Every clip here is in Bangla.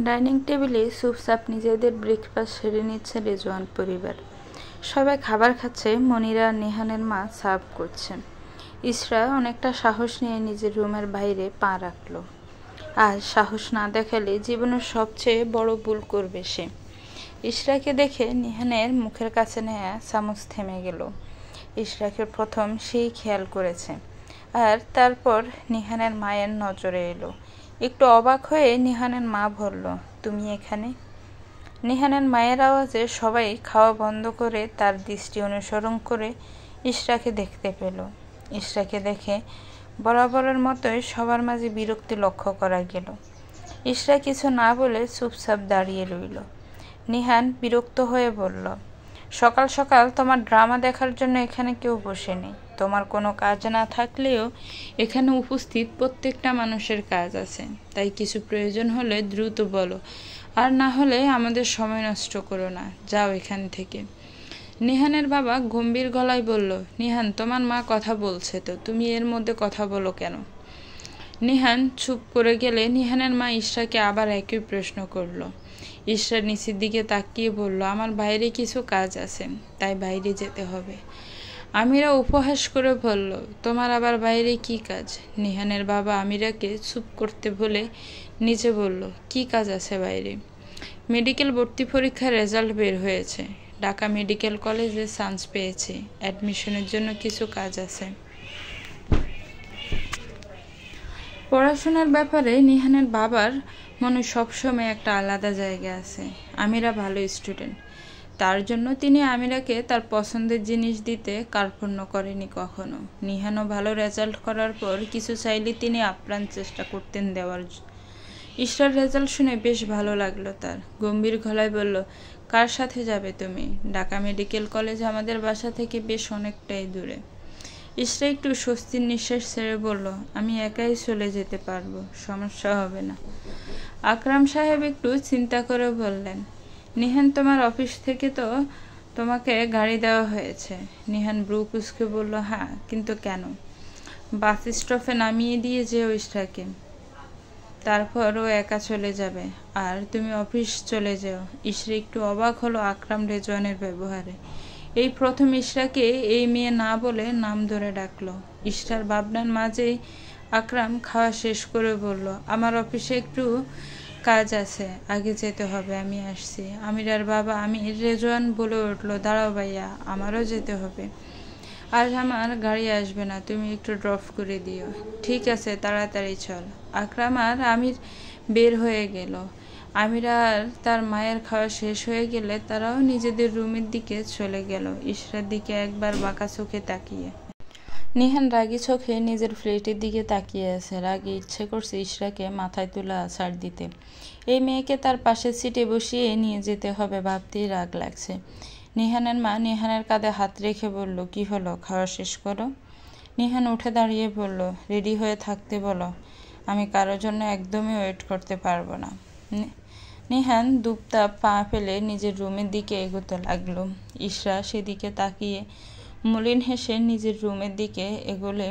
ডাইনিং টেবিলে চুপচাপ নিজেদের ব্রেকফাস্ট সেরে নিচ্ছে রেজওয়ান পরিবার। সবাই খাবার খাচ্ছে, মনিরা নিহানের মা সার্ভ করছেন। ইসরা অনেকটা সাহস নিয়ে নিজের রুমের বাইরে পা রাখল। আজ সাহস না দেখালে জীবনের সবচেয়ে বড় ভুল করবে সে। ইসরাকে দেখে নিহানের মুখের কাছে নেয়া চামচ থেমে গেল। ইসরাকে প্রথম সেই খেয়াল করেছে, আর তারপর নিহানের মায়ের নজরে এলো। একটু অবাক হয়ে নিহানের মা বলল, তুমি এখানে? নিহানের মায়ের আওয়াজে সবাই খাওয়া বন্ধ করে তার দৃষ্টি অনুসরণ করে ইসরাকে দেখতে পেল। ইসরাকে দেখে বরাবরের মতোই সবার মাঝে বিরক্তি লক্ষ্য করা গেল। ইসরা কিছু না বলে চুপচাপ দাঁড়িয়ে রইল। নিহান বিরক্ত হয়ে বলল, সকাল সকাল তোমার ড্রামা দেখার জন্য এখানে কেউ বসেনি। তোমার কোনো কাজ না থাকলেও এখানে উপস্থিত প্রত্যেকটা মানুষের কাজ আছে, তাই কিছু প্রয়োজন হলে দ্রুত বলো, আর না হলে আমাদের সময় নষ্ট করো না, যাও এখান থেকে। নিহানের বাবা গম্ভীর গলায় বলল, নিহান, তোমার মা কথা বলছে তো, তুমি এর মধ্যে কথা বলো কেন? নিহান চুপ করে গেলে নিহানের মা ইসরাকে আবার একই প্রশ্ন করল। ইসরা নিচের দিকে তাকিয়ে বলল, আমার বাইরে কিছু কাজ আছে, তাই বাইরে যেতে হবে। আমিরা উপহাস করে বলল, তোমার আবার বাইরে কি কাজ? নিহানের বাবা আমিরাকে চুপ করতে বলে নিচে বলল, কি কাজ আছে বাইরে? মেডিকেল ভর্তি পরীক্ষার রেজাল্ট বের হয়েছে, ঢাকা মেডিকেল কলেজে চান্স পেয়েছি, অ্যাডমিশনের জন্য কিছু কাজ আছে। পড়াশোনার ব্যাপারে নিহানের বাবার মনে সবসময় একটা আলাদা জায়গা আছে। আমিরা ভালো স্টুডেন্ট, তার জন্য তিনি আমিরাকে তার পছন্দের জিনিস দিতে কার্পণ্য করেনি কখনো। নিহানও ভালো রেজাল্ট করার পর কিছু চাইলে তিনি আপ্রাণ চেষ্টা করতেন দেওয়ার। ইসরার রেজাল্ট শুনে বেশ ভালো লাগলো তার। গম্ভীর গলায় বলল, কার সাথে যাবে তুমি? ঢাকা মেডিকেল কলেজ আমাদের বাসা থেকে বেশ অনেকটাই দূরে। ইসরা একটু স্বস্তির নিঃশ্বাস ছেড়ে বলল, আমি একাই চলে যেতে পারবো, সমস্যা হবে না। আকরাম সাহেব একটু চিন্তা করে বললেন, নিহান, তোমার অফিস থেকে তো তোমাকে গাড়ি দেওয়া হয়েছে। নিহান ব্রু কুঁচকে বলল, হ্যাঁ, কিন্তু কেন? বাস স্টপে নামিয়ে দিয়ে যেও ইসরাকে, তারপর ও একা চলে যাবে, আর তুমি অফিস চলে যেও। ইসরা একটু অবাক হলো আকরাম রেজওয়ানের ব্যবহারে। এই প্রথম ইসরাকে এই মেয়ে না বলে নাম ধরে ডাকলো। ইসরার ভাবনার মাঝেই আকরাম খাওয়া শেষ করে বলল, আমার অফিসে একটু কাজ আছে, আগে যেতে হবে, আমি আসছি। আমিরার বাবা আমির রেজওয়ান বলে উঠল, দাঁড়াও ভাইয়া, আমারও যেতে হবে, আজ আমার গাড়ি আসবে না, তুমি একটু ড্রপ করে দিও। ঠিক আছে, তাড়াতাড়ি চল। আকরাম আর আমির বের হয়ে গেল। আমির আর তার মায়ের খাওয়া শেষ হয়ে গেলে তারাও নিজেদের রুমের দিকে চলে গেল, ইসরার দিকে একবার বাঁকা চোখে তাকিয়ে। নিহান রাগী চোখে নিজের প্লেটের দিকে তাকিয়ে আছে। রাগে ইচ্ছে করছে ইসরাকে মাথায় তুলে ছাড় দিতে। এই মেয়েকে তার পাশের সিটে বসিয়ে নিয়ে যেতে হবে ভাবতেই রাগ লাগছে। নিহানের মা নিহানের কাঁধে হাত রেখে বলল, কি হলো, খাওয়া শেষ করো। নিহান উঠে দাঁড়িয়ে বলল, রেডি হয়ে থাকতে বলো, আমি কারোর জন্য একদমই ওয়েট করতে পারবো না। নিহান দুপতাপ পা ফেলে নিজের রুমের দিকে এগোতে লাগলো। ইসরা সেদিকে তাকিয়ে মলিন হেসে নিজের রুমের দিকে এগোলে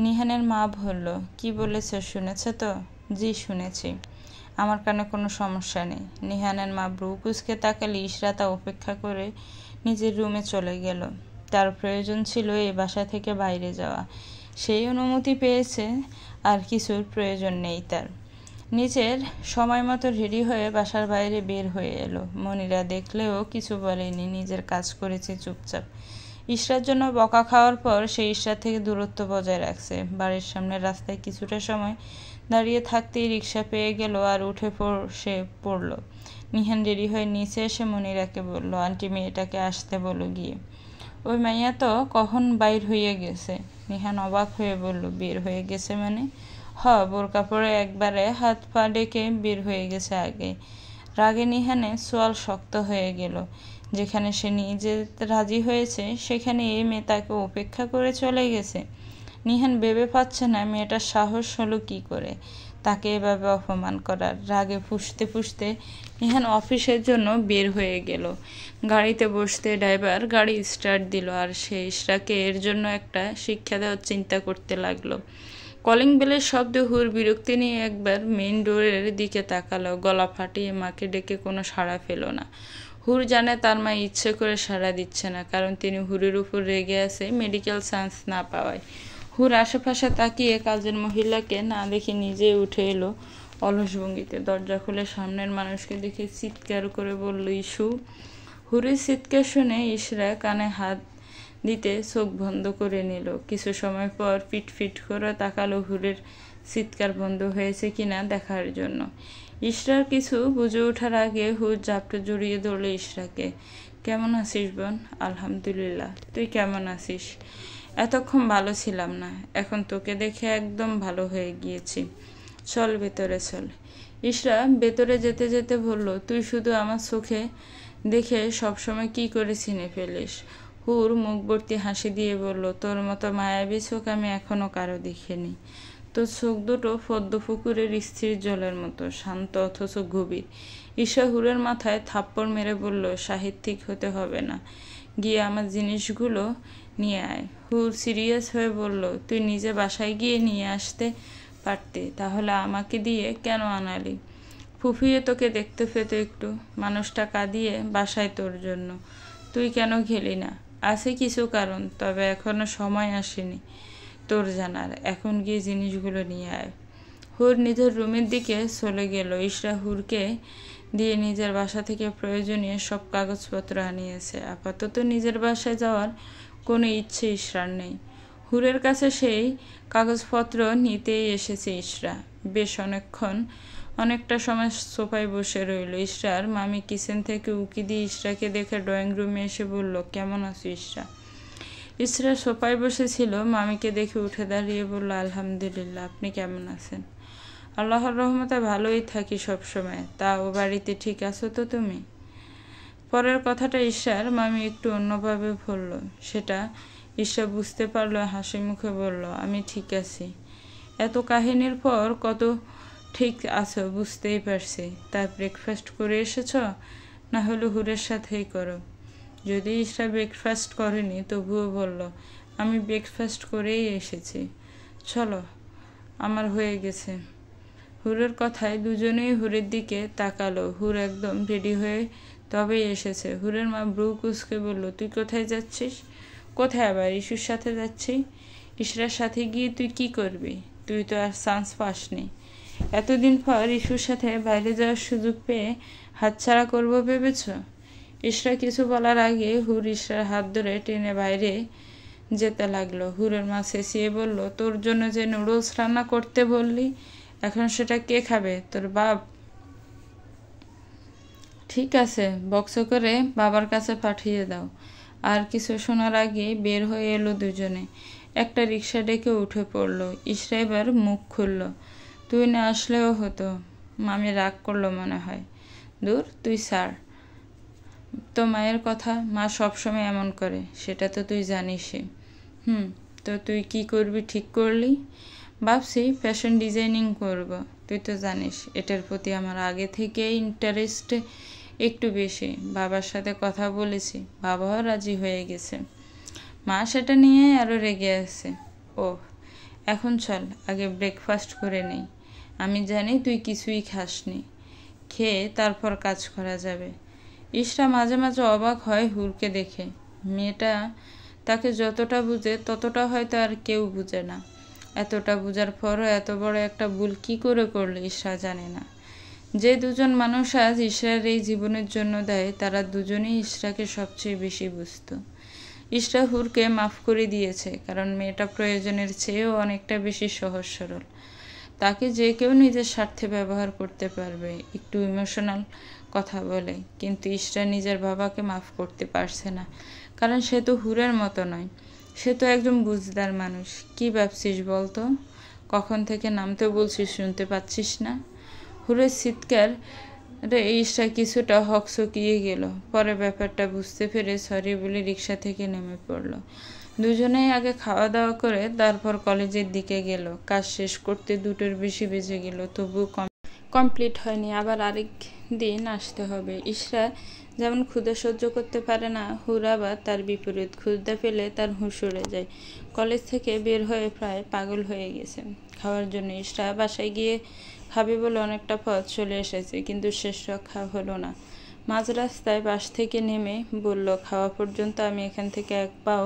নিহানের মা বলল, কি বলেছ, শুনেছে তো? জি, শুনেছি, আমার কানে কোনো সমস্যা নেই। নিহানের মা ব্রু কুঁচকে তাকালে ইসরা তা উপেক্ষা করে নিজের রুমে চলে গেল। তার প্রয়োজন ছিল এই বাসা থেকে বাইরে যাওয়া, সেই অনুমতি পেয়েছে, আর কিছুর প্রয়োজন নেই তার। নিজের সময় মতো রেডি হয়ে বাসার বাইরে বের হয়ে এলো। মনিরা দেখলেও কিছু বলেনি, নিজের কাজ করেছে চুপচাপ। ইসরার জন্য বকা খাওয়ার পর সে ইসরার থেকে দূরত্ব বজায় রাখছে। বাড়ির সামনে রাস্তায় কিছুটা সময় দাঁড়িয়ে থাকতেই রিক্সা পেয়ে গেল আর উঠে সে পড়ল। নিহান রেডি হয়ে নিচে এসে মনিরাকে বলল, আন্টি, মেয়েটাকে আসতে বলো গিয়ে। ওই মাইয়া তো কখন বাইর হয়ে গেছে। নিহান অবাক হয়ে বলল, বের হয়ে গেছে মানে? বোরকা পরে একবারে হাত পা ডেকে বের হয়ে গেছে আগে। রাগে নিহানে সোয়াল শক্ত হয়ে গেল। যেখানে সে নিজে রাজি হয়েছে সেখানে এই মেয়ে তাকে উপেক্ষা করে চলে গেছে। নিহান ভেবে পাচ্ছে না মেয়েটার সাহস হলো কি করে তাকে এভাবে অপমান করার। রাগে ফুঁসতে ফুঁসতে নিহান অফিসের জন্য বের হয়ে গেল। গাড়িতে বসতে ড্রাইভার গাড়ি স্টার্ট দিল, আর সে ইসরাকে এর জন্য একটা শিক্ষা দেওয়ার চিন্তা করতে লাগলো। কলিং বেলের শব্দে হুর বিরক্তি নিয়ে একবার মেইন ডোরের দিকে তাকালো। গলা ফাটিয়ে মাকে ডেকে কোনো সাড়া পেল না। হুর জানে তার মা ইচ্ছে করে সাড়া দিচ্ছে না, কারণ তিনি হুরের উপর রেগে আছে মেডিকেল সায়েন্স না পাওয়ায়। হুর আশেপাশে তাকিয়ে কাজের মহিলাকে না দেখে নিজে উঠে এলো অলস ভঙ্গিতে। দরজা খুলে সামনের মানুষকে দেখে চিৎকার করে বলল, ইস্যু। হুরের চিৎকার শুনে ইশরা কানে হাত দিতে চোখ বন্ধ করে নিল। কিছু সময় পর পিটপিট করে তাকালো হুরের চিৎকার বন্ধ হয়েছে কিনা দেখার জন্য। ইশরার কিছু বুঝে ওঠার আগে হুর ঝাপটে জড়িয়ে ধরল ইশরাকে। কেমন আছিস বোন? আলহামদুলিল্লাহ, তুই কেমন আছিস? এতক্ষণ ভালো ছিলাম না, এখন তোকে দেখে একদম ভালো হয়ে গিয়েছি। চল ভেতরে চল। ইশরা ভেতরে যেতে যেতে বলল, তুই শুধু আমার চোখে দেখে সবসময় কি করে চিনে ফেলিস? হুর মুখ ভর্তি হাসি দিয়ে বলল, তোর মতো মায়াবী চোখ আমি এখনো কারো দেখিনি। তোর চোখ দুটো পদ্ম পুকুরের স্থির জলের মতো, শান্ত অথচ গভীর। ঈশা হুরের মাথায় থাপ্পড় মেরে বলল, সাহিত্যিক হতে হবে না, গিয়ে আমার জিনিসগুলো নিয়ে আয়। হুর সিরিয়াস হয়ে বলল, তুই নিজে বাসায় গিয়ে নিয়ে আসতে পারতি, তাহলে আমাকে দিয়ে কেন আনালি? ফুফিয়ে তোকে দেখতে পেতো একটু, মানুষটা কাঁদিয়ে বাসায় তোর জন্য, তুই কেন গেলি না? আছে কিছু কারণ, তবে এখনো সময় আসেনি তোর জানার। এখন গিয়ে জিনিসগুলো নিয়ে আয়। হুর নিজের রুমের দিকে চলে গেল। ইশরা হুরকে দিয়ে নিজের বাসা থেকে প্রয়োজনীয় সব কাগজপত্র আনিয়েছে। আপাতত নিজের বাসায় যাওয়ার কোনো ইচ্ছে ইশরার নেই। হুরের কাছে সেই কাগজপত্র নিতেই এসেছে ইশরা। বেশ অনেকটা সময় সোফায় বসে রইল। ইশরার মামি কিচেন থেকে উকি দিয়ে ইশরাকে দেখে ড্রয়িং রুমে এসে বলল, কেমন আছো ইশরা? ইশরা সোফায় বসেছিল, মামিকে দেখে উঠে দাঁড়িয়ে বলল, আলহামদুলিল্লাহ, আপনি কেমন আছেন? আল্লাহর রহমতে ভালোই থাকি সবসময়। তা ও বাড়িতে ঠিক আছো তো তুমি? পরের কথাটা ইশরার মামি একটু অন্যভাবে বলল। সেটা ইশরা বুঝতে পারলো, হাসি মুখে বলল, আমি ঠিক আছি। এত কাহিনীর পর কত ঠিক আছো বুঝতেই পারছি। তা ব্রেকফাস্ট করে এসেছ? না হলে হুরের সাথেই করো। যদি ইশরা ব্রেকফাস্ট করেনি তবুও বলল, আমি ব্রেকফাস্ট করেই এসেছি, চলো, আমার হয়ে গেছে। হুরের কথায় দুজনেই হুরের দিকে তাকালো। হুর একদম রেডি হয়ে তবেই এসেছে। হুরের মা ব্রু কুচকে বলল, তুই কোথায় যাচ্ছিস? কোথায় আবার? ইস্যুর সাথে যাচ্ছি। ইশরার সাথে গিয়ে তুই কি করবি? তুই তো আর চান্স পাসনি। এতদিন পর ইস্যুর সাথে বাইরে যাওয়ার সুযোগ পেয়ে হাতছাড়া করবো ভেবেছ? ইশরা কিছু বলার আগে হুর ইশরার হাত ধরে টেনে বাইরে যেতে লাগলো। হুরের মা চেঁচিয়ে বলল, তোর জন্য যে নুডলস রান্না করতে বললি, এখন সেটা কে খাবে? তোর বাপ? ঠিক আছে, বক্স করে বাবার কাছে পাঠিয়ে দাও। আর কিছু শোনার আগে বের হয়ে এলো দুজনে। একটা রিক্সা ডেকে উঠে পড়ল। ইশরা এবার মুখ খুলল, তুই না আসলেও হতো। মামি রাগ করলো মনে হয়। দূর, তুই ছাড় তো মায়ের কথা, মা সবসময় এমন করে, সেটা তো তুই জানিসই। তো তুই কি করবি ঠিক করলি? ভাবছি ফ্যাশন ডিজাইনিং করব। তুই তো জানিস এটার প্রতি আমার আগে থেকে ইন্টারেস্ট একটু বেশি। বাবার সাথে কথা বলেছি, বাবাও রাজি হয়ে গেছে। মা সেটা নিয়ে আরও রেগে আছে। এখন চল আগে ব্রেকফাস্ট করে নেই। আমি জানি তুই কিছুই খাসনি, খেয়ে তারপর কাজ করা যাবে। ইশরা মাঝে মাঝে অবাক হয় হুরকে দেখে। মেয়েটা তাকে যতটা বুঝে ততটা হয়তো আর কেউ বুঝে না। এতটা বুঝার পরও এত বড় একটা ভুল কি করে করলো ইশরা জানে না। যে দুজন মানুষ আজ ইশরার এই জীবনের জন্য দেয়, তারা দুজনেই ইশরাকে সবচেয়ে বেশি বুঝত। ইশরা হুরকে মাফ করে দিয়েছে, কারণ মেয়েটা প্রয়োজনের চেয়েও অনেকটা বেশি সহজ সরল। তাকে যে কেউ নিজের স্বার্থে ব্যবহার করতে পারবে, একটু ইমোশনাল কথা বলে। কিন্তু ইশরা নিজের বাবাকে মাফ করতে পারছে না, কারণ সে তো হুরের মতো নয়। সে তো একজন বুঝদার মানুষ। কি ভাবছিস বলতো? কখন থেকে নামতে বলছিস, শুনতে পাচ্ছিস না? হুরের চিৎকার ইশরা কিছুটা হকচকিয়ে গেল। পরে ব্যাপারটা বুঝতে পেরে সরি বলে রিক্সা থেকে নেমে পড়ল। দুজনেই আগে খাওয়া দাওয়া করে তারপর কলেজের দিকে গেল। কাজ শেষ করতে 2টোর বেশি বেজে গেল, তবুও কমপ্লিট হয়নি, আবার আরেক দিন আসতে হবে। ইশরা যেমন ক্ষুধা সহ্য করতে পারে না, হুর আবার তার বিপরীত। ক্ষুধা পেলে তার হুঁশ উড়ে যায়। কলেজ থেকে বের হয়ে প্রায় পাগল হয়ে গেছে খাওয়ার জন্য। ইশরা বাসায় গিয়ে খাবে বলে অনেকটা পথ চলে এসেছে, কিন্তু শেষ রক্ষা হলো না। মাঝ রাস্তায় বাস থেকে নেমে বলল, খাওয়া পর্যন্ত আমি এখান থেকে এক পাও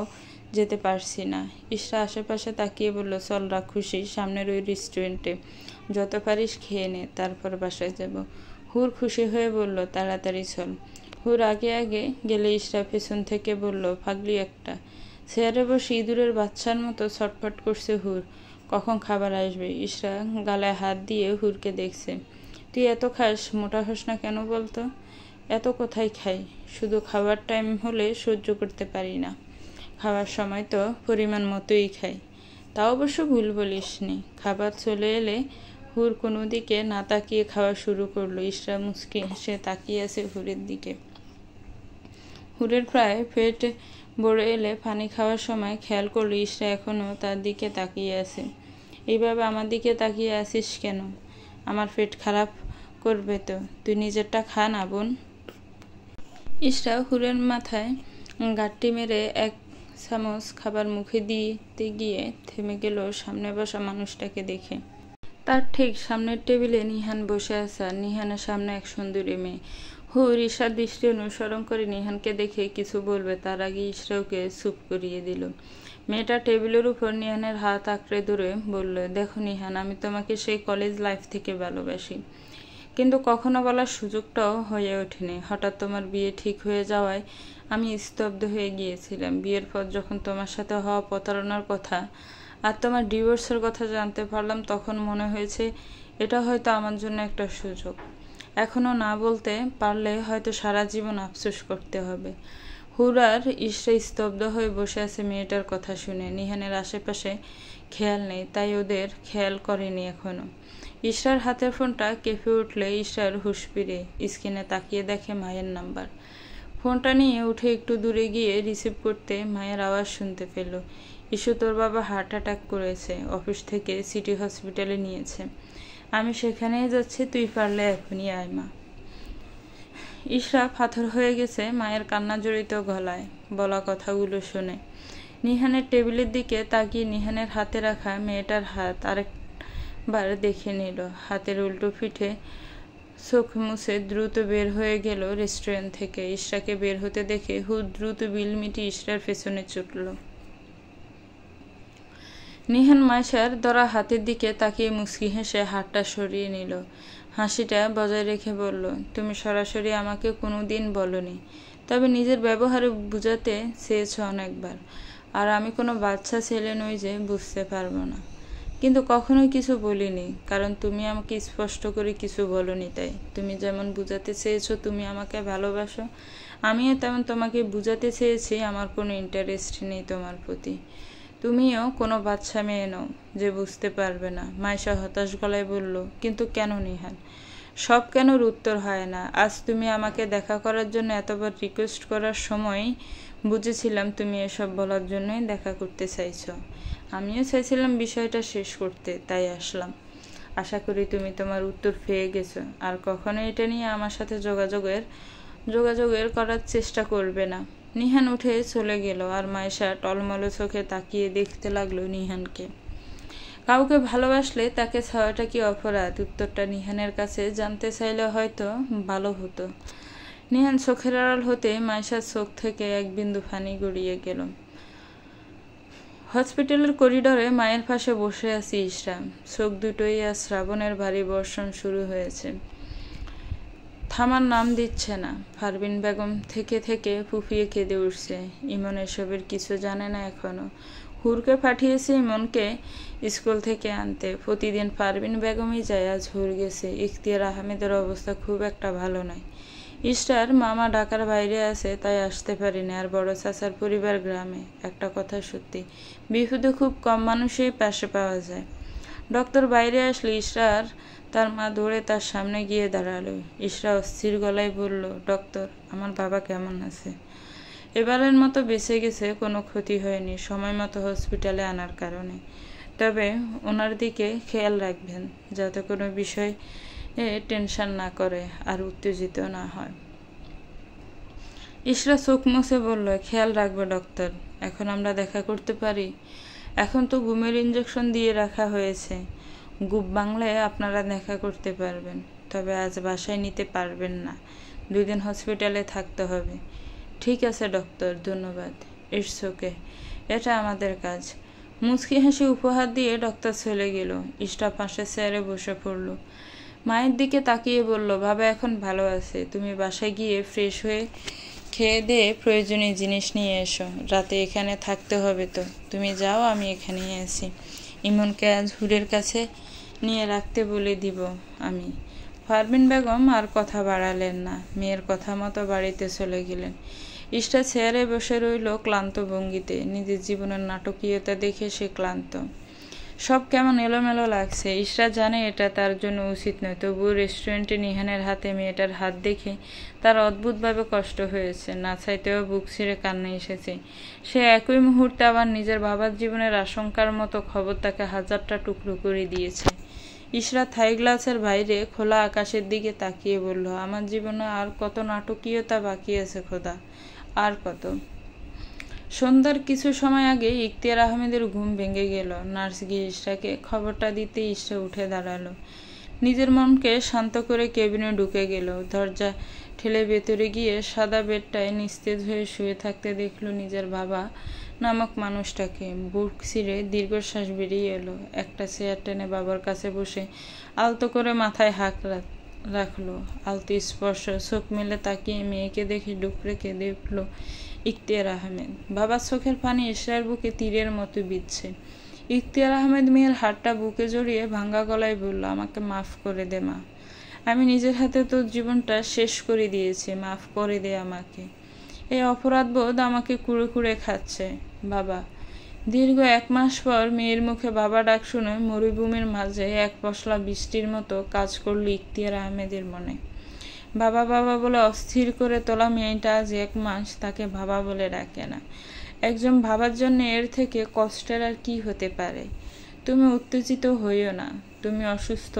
যেতে পারছি না। ইশরা আশেপাশে তাকিয়ে বলল, চল রাক্ষুসী, সামনের ওই রেস্টুরেন্টে যত পারিস খেয়ে নে, তারপর বাসায় যাব। হুর খুশি হয়ে বলল, তাড়াতাড়ি চল। হুর আগে আগে গেলে ইশরা পেছন থেকে বলল, পাগলি একটা। চেয়ারে বসে ইঁদুরের বাচ্চার মতো ছটফট করছে হুর। কখন খাবার আসবে? ইশরা গালায় হাত দিয়ে হুরকে দেখছে। তুই এত খাস, মোটা হোস না কেন বলতো? এত কোথায় খাই, শুধু খাবার টাইম হলে সহ্য করতে পারি না। খাওয়ার সময় তো পরিমাণ মতোই খাই। তা অবশ্য ভুল বলিসনি। খাবার চলে এলে হুর কোনো দিকে না তাকিয়ে খাওয়া শুরু করলো। ইশরা মুচকি হেসে তাকিয়ে আছে হুরের দিকে। হুরের প্রায় পেট ভরে এলে পানি খাওয়ার সময় খেয়াল করলো ইশরা এখনও তার দিকে তাকিয়ে আছে। এইভাবে আমার দিকে তাকিয়ে আছিস কেন? আমার পেট খারাপ করবে তো। তুই নিজেরটা খা না বোন। ইশরা হুরের মাথায় গাঁটটি মেরে এক চামচ খাবার মুখে দিতে গিয়ে থেমে গেল সামনে বসা মানুষটাকে দেখে। তার ঠিক সামনের টেবিলে নিহান বসে আছে, আর নিহানের সামনে এক সুন্দরী মেয়ে। হুর ইশরার দৃষ্টি অনুসরণ করে নিহানকে দেখে কিছু বলবে, তার আগে ইশরা ওকে চুপ করিয়ে দিল। মেয়েটা টেবিলের উপর নিহানের হাত আঁকড়ে ধরে বলল, দেখো নিহান, আমি তোমাকে সেই কলেজ লাইফ থেকে ভালোবাসি, কিন্তু কখনো বলার সুযোগটাও হয়ে ওঠেনি। হঠাৎ তোমার বিয়ে ঠিক হয়ে যাওয়ায় আমি স্তব্ধ হয়ে গিয়েছিলাম। বিয়ের পর যখন তোমার সাথে হওয়া প্রতারণার কথা আর তোমার ডিভোর্সের কথা জানতে পারলাম, তখন মনে হয়েছে এটা হয়তো আমার জন্য একটা সুযোগ। এখনও না বলতে পারলে হয়তো সারা জীবন আফসোস করতে হবে। হুরার ইশরা স্তব্ধ হয়ে বসে আছে মেয়েটার কথা শুনে। নিহানের আশেপাশে খেয়াল নেই, তাই ওদের খেয়াল করেনি এখনো। ইশরার হাতের ফোনটা কেঁপে উঠলে ইশরার হুঁশ ফিরে স্ক্রিনে তাকিয়ে দেখে মায়ের নাম্বার। ফোনটা নিয়ে উঠে একটু দূরে গিয়ে রিসিভ করতে মায়ের আওয়াজ শুনতে পেল। ইস্যু, তোর বাবা হার্ট অ্যাটাক করেছে, অফিস থেকে সিটি হসপিটালে নিয়েছে। আমি সেখানেই যাচ্ছি, তুই পারলে এখনই আয় মা। ইশরা পাথর হয়ে গেছে মায়ের কান্না জড়িত গলায় বলা কথাগুলো শুনে। নিহানের টেবিলের দিকে তাকিয়ে নিহানের হাতে রাখা মেয়েটার হাত আরেকবার দেখে নিল। হাতের উল্টো পিঠে চোখ মুছে দ্রুত বের হয়ে গেল রেস্টুরেন্ট থেকে। ইশরাকে বের হতে দেখে হুর দ্রুত বিল মিটিয়ে ইশরার পেছনে ছুটল। নিহান মাইশার ধরা হাতের দিকে তাকিয়ে মুচকি হেসে হাতটা সরিয়ে নিল। হাসিটা বজায় রেখে বলল, তুমি সরাসরি আমাকে কোনো দিন বলনি, তবে নিজের ব্যবহারে বুঝাতে চেয়েছ অনেকবার। আর আমি কোনো বাচ্চা ছেলে নই যে বুঝতে পারবো না। কিন্তু কখনোই কিছু বলিনি, কারণ তুমি আমাকে স্পষ্ট করে কিছু বলনি। তাই তুমি যেমন বুঝাতে চেয়েছো তুমি আমাকে ভালোবাসো, আমিও তেমন তোমাকে বুঝাতে চেয়েছি আমার কোনো ইন্টারেস্ট নেই তোমার প্রতি। তুমিও কোনো বাচ্চা মেয়ে নও যে বুঝতে পারবে না। মাইশা হতাশ গলায় বলল, কিন্তু কেন নিহান? সব কেনর উত্তর হয় না। আজ তুমি আমাকে দেখা করার জন্য এতবার রিকোয়েস্ট করার সময় বুঝেছিলাম তুমি এসব বলার জন্যই দেখা করতে চাইছো। আমিও চাইছিলাম বিষয়টা শেষ করতে, তাই আসলাম। আশা করি তুমি তোমার উত্তর পেয়ে গেছো, আর কখনো এটা নিয়ে আমার সাথে যোগাযোগের করার চেষ্টা করবে না। নিহান উঠে চলে গেল, আর মাইশা টলমলো চোখে তাকিয়ে দেখতে লাগলো নিহানকে। কাউকে ভালোবাসলে তাকে ছাওয়াটা কি অপরাধ? উত্তরটা নিহানের কাছে জানতে চাইলে হয়তো ভালো হতো। নিহান চোখের আড়াল হতে মাইশার চোখ থেকে এক বিন্দু পানি গড়িয়ে গেল। হসপিটালের করিডোরে মায়ের পাশে বসে আছি ইশরা। চোখ দুটোই আজ শ্রাবণের ভারী বর্ষণ শুরু হয়েছে, থামার নাম দিচ্ছে না। পারভিন বেগম থেকে থেকে ফুফিয়ে কেঁদে উঠছে। ইমন এসবের কিছু জানে না এখনো। হুরকে পাঠিয়েছে ইমনকে স্কুল থেকে আনতে। প্রতিদিন পারভিন বেগমই যায়, আজ হুর গেছে। ইখতিয়ার আহমেদের অবস্থা খুব একটা ভালো নয়। ইশরার মামা ঢাকার বাইরে আছে, তাই আসতে পারিনি। আর বড় চাচার পরিবার গ্রামে। একটা কথা সত্যি, বিপদে খুব কম মানুষই পাশে পাওয়া যায়। ডক্টর বাইরে আসলে ইশরার তার মা দৌড়ে তার সামনে গিয়ে দাঁড়ালো। ইশরা অস্থির গলায় বলল, ডক্টর, আমার বাবা কেমন আছে? এবারের মতো বেঁচে গেছে, কোনো ক্ষতি হয়নি সময় মতো হসপিটালে আনার কারণে। তবে ওনার দিকে খেয়াল রাখবেন যাতে কোনো বিষয় টেনশন না করে আর উত্তেজিত না হয়। ইশরা চোখ মুছে বলল, খেয়াল রাখবে ডক্টর। এখন আমরা দেখা করতে পারি? এখন তো ঘুমের ইঞ্জেকশন দিয়ে রাখা হয়েছে। ঘুম ভাঙলে আপনারা দেখা করতে পারবেন, তবে আজ বাসায় নিতে পারবেন না। 2 দিন হসপিটালে থাকতে হবে। ঠিক আছে ডক্টর, ধন্যবাদ। ইটস ওকে, এটা আমাদের কাজ। মুচকি হাসি উপহার দিয়ে ডক্টর চলে গেল। ইশরা পাশে চেয়ারে বসে পড়ল। মায়ের দিকে তাকিয়ে বলল, বাবা এখন ভালো আছে। তুমি বাসায় গিয়ে ফ্রেশ হয়ে খেয়ে দিয়ে প্রয়োজনীয় জিনিস নিয়ে এসো। রাতে এখানে থাকতে হবে তো। তুমি যাও, আমি এখানেই আছি। ইমনকে আজ হুরের কাছে নিয়ে রাখতে বলে দিব আমি। পারভিন বেগম আর কথা বাড়ালেন না। মেয়ের কথা মতো বাড়িতে চলে গেলেন। ইশরা চেয়ারে বসে রইল ক্লান্ত ভঙ্গিতে। নিজের জীবনের নাটকীয়তা দেখে সে ক্লান্ত। সব কেমন এলোমেলো লাগছে। ইশরা জানে এটা তার জন্য উচিত নয়, তবুও রেস্টুরেন্টে নিহানের হাতে মেয়েটার হাত দেখে তার অদ্ভুতভাবে কষ্ট হয়েছে। না চাইতেও বুক ছিঁড়ে কান্না এসেছে। সে একই মুহূর্তে আবার নিজের বাবার জীবনের আশঙ্কার মতো খবর তাকে হাজারটা টুকরো করে দিয়েছে। ইশরা থাই গ্লাসের বাইরে খোলা আকাশের দিকে তাকিয়ে বলল, আমার জীবনে আর কত নাটকীয়তা বাকি আছে খোদা, আর কত। সন্ধ্যার কিছু সময় আগে ইখতিয়ার আহমেদের ঘুম ভেঙে গেল। নার্স গিয়ে ইশরাকে খবরটা দিতে ইশরা উঠে দাঁড়ালো। নিজের মনকে শান্ত করে কেবিনে ঢুকে গেল। দরজা ঠেলে ভেতরে গিয়ে সাদা বেডটায় নিস্তেজ হয়ে শুয়ে থাকতে দেখল নিজের বাবা নামক মানুষটাকে। বুক ছিঁড়ে দীর্ঘশ্বাস বেরিয়ে এলো। একটা চেয়ার টেনে বাবার কাছে বসে আলতো করে মাথায় হাত রাখলো। আলতো স্পর্শ। চোখ মেলে তাকিয়ে মেয়েকে দেখে ডুকরে কেঁদে উঠল ইখতিয়ার আহমেদ। বাবার চোখের পানি ইশরার বুকে তীরের মতো বিঁধছে। ইখতিয়ার আহমেদ মেয়ের হাতটা বুকে জড়িয়ে ভাঙ্গা গলায় বলল, আমাকে মাফ করে দে মা। আমি নিজের হাতে তোর জীবনটা শেষ করে দিয়েছি, মাফ করে দে আমাকে। এই অপরাধবোধ আমাকে কুড়ে কুড়ে খাচ্ছে বাবা। দীর্ঘ 1 মাস পর মেয়ের মুখে বাবা ডাক শুনে মরুভূমির মাঝে এক পশলা বৃষ্টির মতো কাজ করল ইখতিয়ার আহমেদের মনে। বাবা বাবা বলে অস্থির করে তোলা মেয়েটা আজ 1 মাস তাকে বাবা বলে ডাকে না। একজন বাবার জন্য এর থেকে কষ্টের আর কি হতে পারে? তুমি উত্তেজিত হইও না, তুমি অসুস্থ,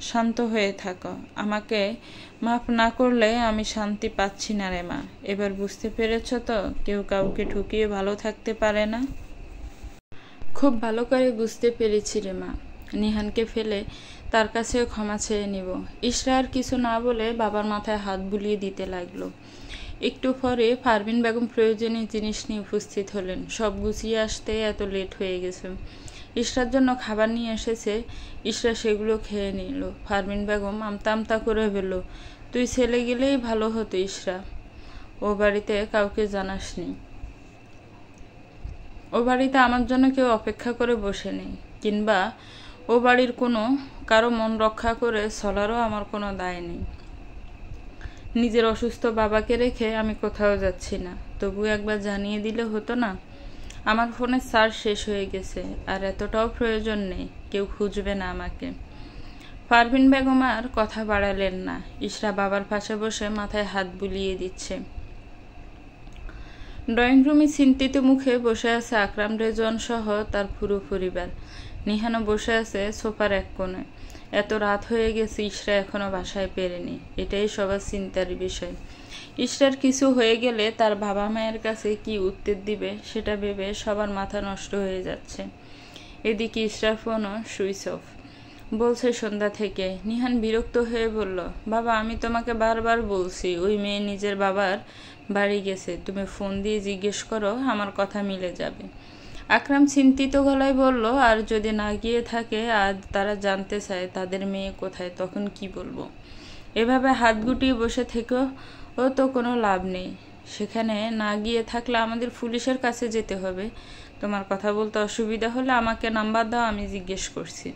শান্ত হয়ে থাকো। আমাকে মাফ না করলে আমি শান্তি পাচ্ছি না রে মা। এবার বুঝতে পেরেছ তো, কেউ কাউকে ঠকিয়ে ভালো থাকতে পারে না। খুব ভালো করে বুঝতে পেরেছি রে মা। নিহানকে ফেলে তার কাছেও ক্ষমা চেয়ে নিব। ইশরা আর কিছু না বলে বাবার মাথায় হাত বুলিয়ে দিতে লাগলো। একটু পরে পারভিন বেগম প্রয়োজনীয় জিনিস নিয়ে উপস্থিত হলেন। সব গুছিয়ে আসতে এত লেট হয়ে গেছে। ইশরার জন্য খাবার নিয়ে এসেছে। ইশরা সেগুলো খেয়ে নিল। পারভিন বেগম আমতা আমতা করে বলল, তুই ছেলে গেলেই ভালো হতো ইশরা। ও বাড়িতে কাউকে জানাসনি। ও বাড়িতে আমার জন্য কেউ অপেক্ষা করে বসে নেই, কিংবা ও বাড়ির কারো মন রক্ষা করে চলারও আমার কোনো দায় নেই। নিজের অসুস্থ বাবাকে রেখে আমি কোথাও যাচ্ছি না। তবু একবার জানিয়ে দিলে হতো না? আমার ফোনে চার্জ শেষ হয়ে গেছে, আর এতটাও প্রয়োজন নেই। কেউ খুঁজবে না আমাকে। পারভিন বেগম আর কথা বাড়ালেন না। ইশরা বাবার পাশে বসে মাথায় হাত বুলিয়ে দিচ্ছে। ড্রয়িং রুমে চিন্তিত মুখে বসে আছে আকরাম রেজওয়ান সহ তার পুরো পরিবার। নিহানও বসে আছে সোফার এক কোণে। এত রাত হয়ে গেছে, ইশরা এখনো বাসায় ফেরেনি। এটাই সবার চিন্তার বিষয়। ইশরার কিছু হয়ে গেলে তার বাবা মায়ের কাছে কি উত্তর দিবে সেটা ভেবে সবার মাথা নষ্ট হয়ে যাচ্ছে। এদিকে ইশরার ফোনও সুইচ অফ। বলছে সন্ধ্যা থেকে। নিহান বিরক্ত হয়ে বলল, বাবা আমি তোমাকে বারবার বলছি ওই মেয়ে নিজের বাবার বাড়ি গেছে। তুমি ফোন দিয়ে জিজ্ঞেস করো, আমার কথা মিলে যাবে। আকরাম চিন্তিত গলায় বলল, আর যদি না গিয়ে থাকে, আজ তারা জানতে চায় তাদের মেয়ে কোথায়, তখন কি বলবো? এভাবে হাত গুটিয়ে বসে থেকেও তো কোনো লাভ নেই। সেখানে না গিয়ে থাকলে আমাদের পুলিশের কাছে যেতে হবে। তোমার কথা বলতে অসুবিধা হলে আমাকে নাম্বার দাও, আমি জিজ্ঞেস করছি।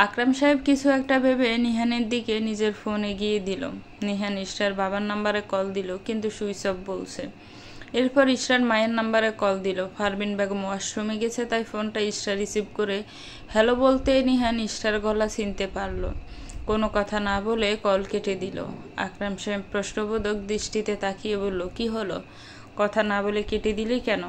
আকরাম সাহেব কিছু একটা ভেবে নিহানের দিকে নিজের ফোন এগিয়ে দিল। নিহান ইশরার বাবার নাম্বারে কল দিল, কিন্তু সুইচ অফ বলছে। এরপর ইশরার মায়ের নাম্বারে কল দিল। পারভিন বেগম ওয়াশরুমে গেছে, তাই ফোনটা ইশরা রিসিভ করে হ্যালো বলতে নিহান ইশরার গলা চিনতে পারল। কোনো কথা না বলে কল কেটে দিল। আকরাম সাহেব প্রশ্নবোধক দৃষ্টিতে তাকিয়ে বলল, কি হলো? কথা না বলে কেটে দিলি কেন?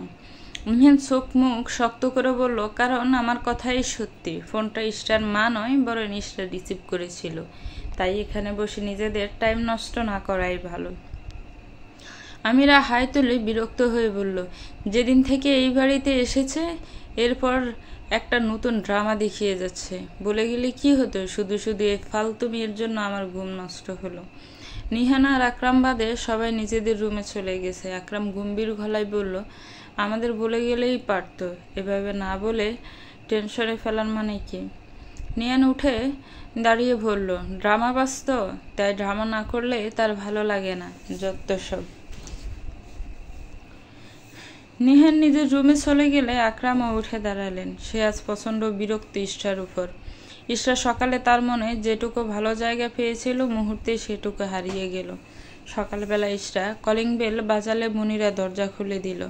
নিহান চোখ মুখ শক্ত করে বলল, কারণ আমার কথাই সত্যি। ফোনটা ইশরার মা নয়, বরং ইশরা রিসিভ করেছিল, তাই এখানে বসে নিজেদের টাইম নষ্ট না করাই ভালো। আমিরা হাই তুলে বিরক্ত হয়ে বলল, যেদিন থেকে এই বাড়িতে এসেছে এরপর একটা নতুন ড্রামা দেখিয়ে যাচ্ছে। বলে গেলে কি হতো, শুধু শুধু এই ফালতু মেয়ের জন্য আমার ঘুম নষ্ট হলো। নিহান আর আকরাম বাদে সবাই নিজেদের রুমে চলে গেছে। আকরাম গম্ভীর গলায় বলল, আমাদের বলে গেলেই পারতো, এভাবে না বলে টেনশনে ফেলার মানে কি? নিহান উঠে দাঁড়িয়ে বলল, ড্রামা বাস্ত, তাই ড্রামা না করলে তার ভালো লাগে না, যত সব। নিহান নিজের রুমে চলে গেলে আকরামও উঠে দাঁড়ালেন। সে আজ প্রচণ্ড বিরক্ত ইশরার উপর। ইশরা সকালে তার মনে যেটুকু ভালো জায়গা পেয়েছিল মুহূর্তে সেটুকু হারিয়ে গেল। সকালবেলা ইশরা কলিং বেল বাজালে মুনিরা দরজা খুলে দিল।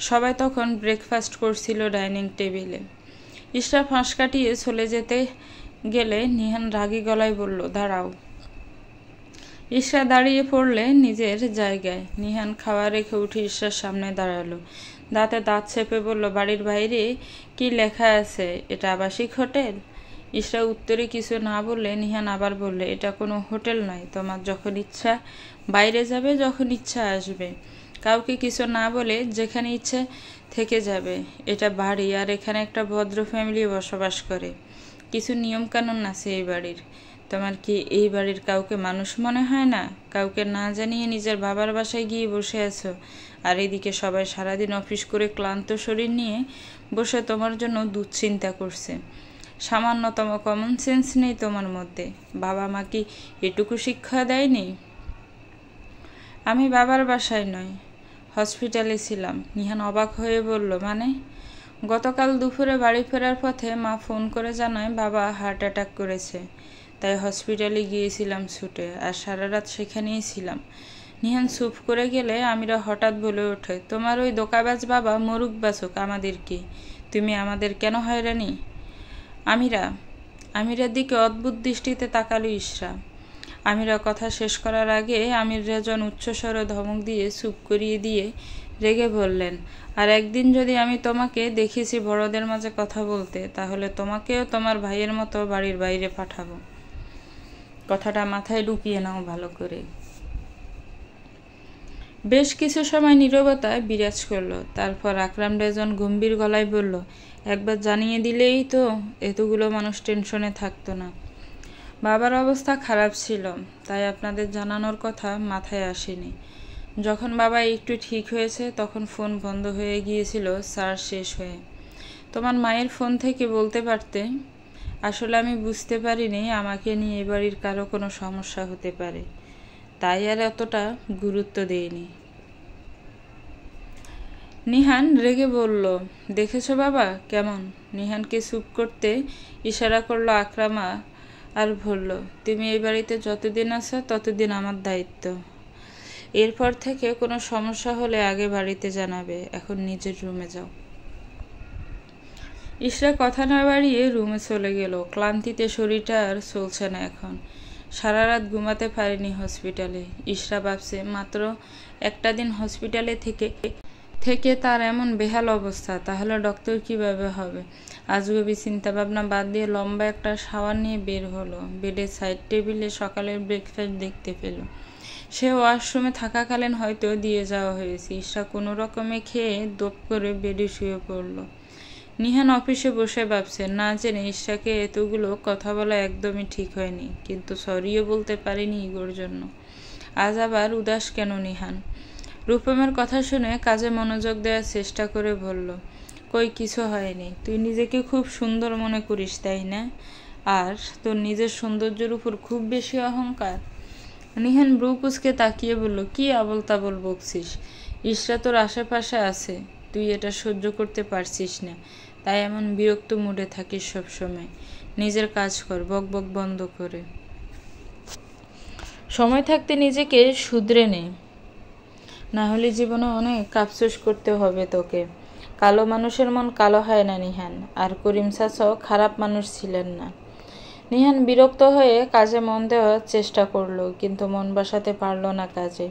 সবাই তখন ব্রেকফাস্ট করছিল ডাইনিং টেবিলে। ইশরা ফাঁস কাটিয়ে চলে যেতে গেলে নিহান রাগী গলায় বলল, দাঁড়াও। ইশরা দাঁড়িয়ে পড়লে নিজের জায়গায়। নিহান খাওয়া রেখে উঠে ইশরার সামনে দাঁড়ালো। দাঁতে দাঁত চেপে বলল, বাড়ির বাইরে কি লেখা আছে, এটা আবাসিক হোটেল? ইশরা উত্তরে কিছু না বললে নিহান আবার বললে, এটা কোনো হোটেল নয়, তোমার যখন ইচ্ছা বাইরে যাবে, যখন ইচ্ছা আসবে, কাউকে কিছু না বলে যেখানে ইচ্ছে থেকে যাবে। এটা বাড়ি, আর এখানে একটা ভদ্র ফ্যামিলি বসবাস করে। কিছু নিয়মকানুন আছে এই বাড়ির। তোমার কি এই বাড়ির কাউকে মানুষ মনে হয় না? কাউকে না জানিয়ে নিজের বাবার বাসায় গিয়ে বসে আছো, আর এদিকে সবাই সারাদিন অফিস করে ক্লান্ত শরীর নিয়ে বসে তোমার জন্য দুশ্চিন্তা করছে। সামান্যতম কমন সেন্স নেই তোমার মধ্যে। বাবা মা কি এটুকু শিক্ষা দেয়নি? আমি বাবার বাসায় নয়, হসপিটালে ছিলাম। নিহান অবাক হয়ে বলল, মানে? গতকাল দুপুরে বাড়ি ফেরার পথে মা ফোন করে জানায় বাবা হার্ট অ্যাটাক করেছে, তাই হসপিটালে গিয়েছিলাম ছুটে, আর সারা রাত সেখানেই ছিলাম। নিহান চুপ করে গেলে আমিরা হঠাৎ বলে ওঠে, তোমার ওই দোকাবাজ বাবা মরুক বাঁচুক, আমাদের কি? তুমি আমাদের কেন হয়রানি? আমিরার দিকে অদ্ভুত দৃষ্টিতে তাকালো ইশরা। আমিরা কথা শেষ করার আগে আমির রেজন উচ্চস্বরে ধমক দিয়ে চুপ করিয়ে দিয়ে রেগে বললেন, আর একদিন যদি আমি তোমাকে দেখেছি বড়দের মাঝে কথা বলতে, তাহলে তোমাকেও তোমার ভাইয়ের মতো বাড়ির বাইরে পাঠাবো। কথাটা মাথায় ঢুকিয়ে নাও ভালো করে। বেশ কিছু সময় নীরবতা বিরাজ করলো। তারপর আকরাম রেজন গম্ভীর গলায় বলল, একবার জানিয়ে দিলেই তো এতগুলো মানুষ টেনশনে থাকতো না। বাবার অবস্থা খারাপ ছিল, তাই আপনাদের জানানোর কথা মাথায় আসেনি। যখন বাবা একটু ঠিক হয়েছে তখন ফোন বন্ধ হয়ে গিয়েছিল চার্জ শেষ হয়ে। তোমার মায়ের ফোন থেকে বলতে পারতে। আসলে আমি বুঝতে পারিনি আমাকে নিয়ে এ বাড়ির কারো কোনো সমস্যা হতে পারে, তাই আর এতটা গুরুত্ব দেইনি। নিহান রেগে বলল, দেখেছো বাবা কেমন? নিহানকে চুপ করতে ইশারা করলো আকরামা আর বলল, তুমি এই বাড়িতে যতদিন আছো ততদিন আমার দায়িত্ব। এরপর থেকে কোনো সমস্যা হলে আগে বাড়িতে জানাবে, এখন নিজের রুমে যাও। ইশরা কথা না বাড়িয়ে রুমে চলে গেল। ক্লান্তিতে শরীরটা আর চলছে না এখন। সারা রাত ঘুমাতে পারেনি হসপিটালে। ইশরা ভাবছে মাত্র একটা দিন হসপিটালে থেকে তার এমন বেহাল অবস্থা, তাহলে ডক্টর কিভাবে হবে? আজগুবি চিন্তা ভাবনা বাদ দিয়ে লম্বা একটা শাওয়ার নিয়ে বের হলো। বেডের সাইড টেবিলে সকালের ব্রেকফাস্ট দেখতে পেল। সে ওয়াশরুমে থাকাকালীন হয়তো দিয়ে যাওয়া হয়েছে। ইশরা কোনো রকমে খেয়ে দপ করে বেডে শুয়ে পড়ল। নিহান অফিসে বসে ভাবছে, না জেনে ইশরাকে এতগুলো কথা বলা একদমই ঠিক হয়নি, কিন্তু সরিও বলতে পারেনি ইগোর জন্য। আজ আবার উদাস কেন নিহান? রূপমের কথা শুনে কাজে মনোযোগ দেওয়ার চেষ্টা করে বলল, কই কিছু হয়নি, তুই নিজেকে খুব সুন্দর মনে করিস তাই না? আর তোর নিজের সৌন্দর্যের উপর খুব বেশি অহংকার। নিহান ব্রু কুচকে তাকিয়ে বলল, কি আবল তাবল বকছিস? ইশরা তোর আশেপাশে আছে, তুই এটা সহ্য করতে পারছিস না, তাই এমন বিরক্ত মুডে থাকিস সবসময়। নিজের কাজ কর, বক বক বন্ধ করে। সময় থাকতে নিজেকে শুধরে নে, না হলে জীবনে অনেক আফসোস করতে হবে তোকে। কালো মানুষের মন কালো হয় না নিহান, আর করিম চাচাও খারাপ মানুষ ছিলেন না। নিহান বিরক্ত হয়ে কাজে মন দেওয়ার চেষ্টা করলো, কিন্তু মন বসাতে পারল না কাজে।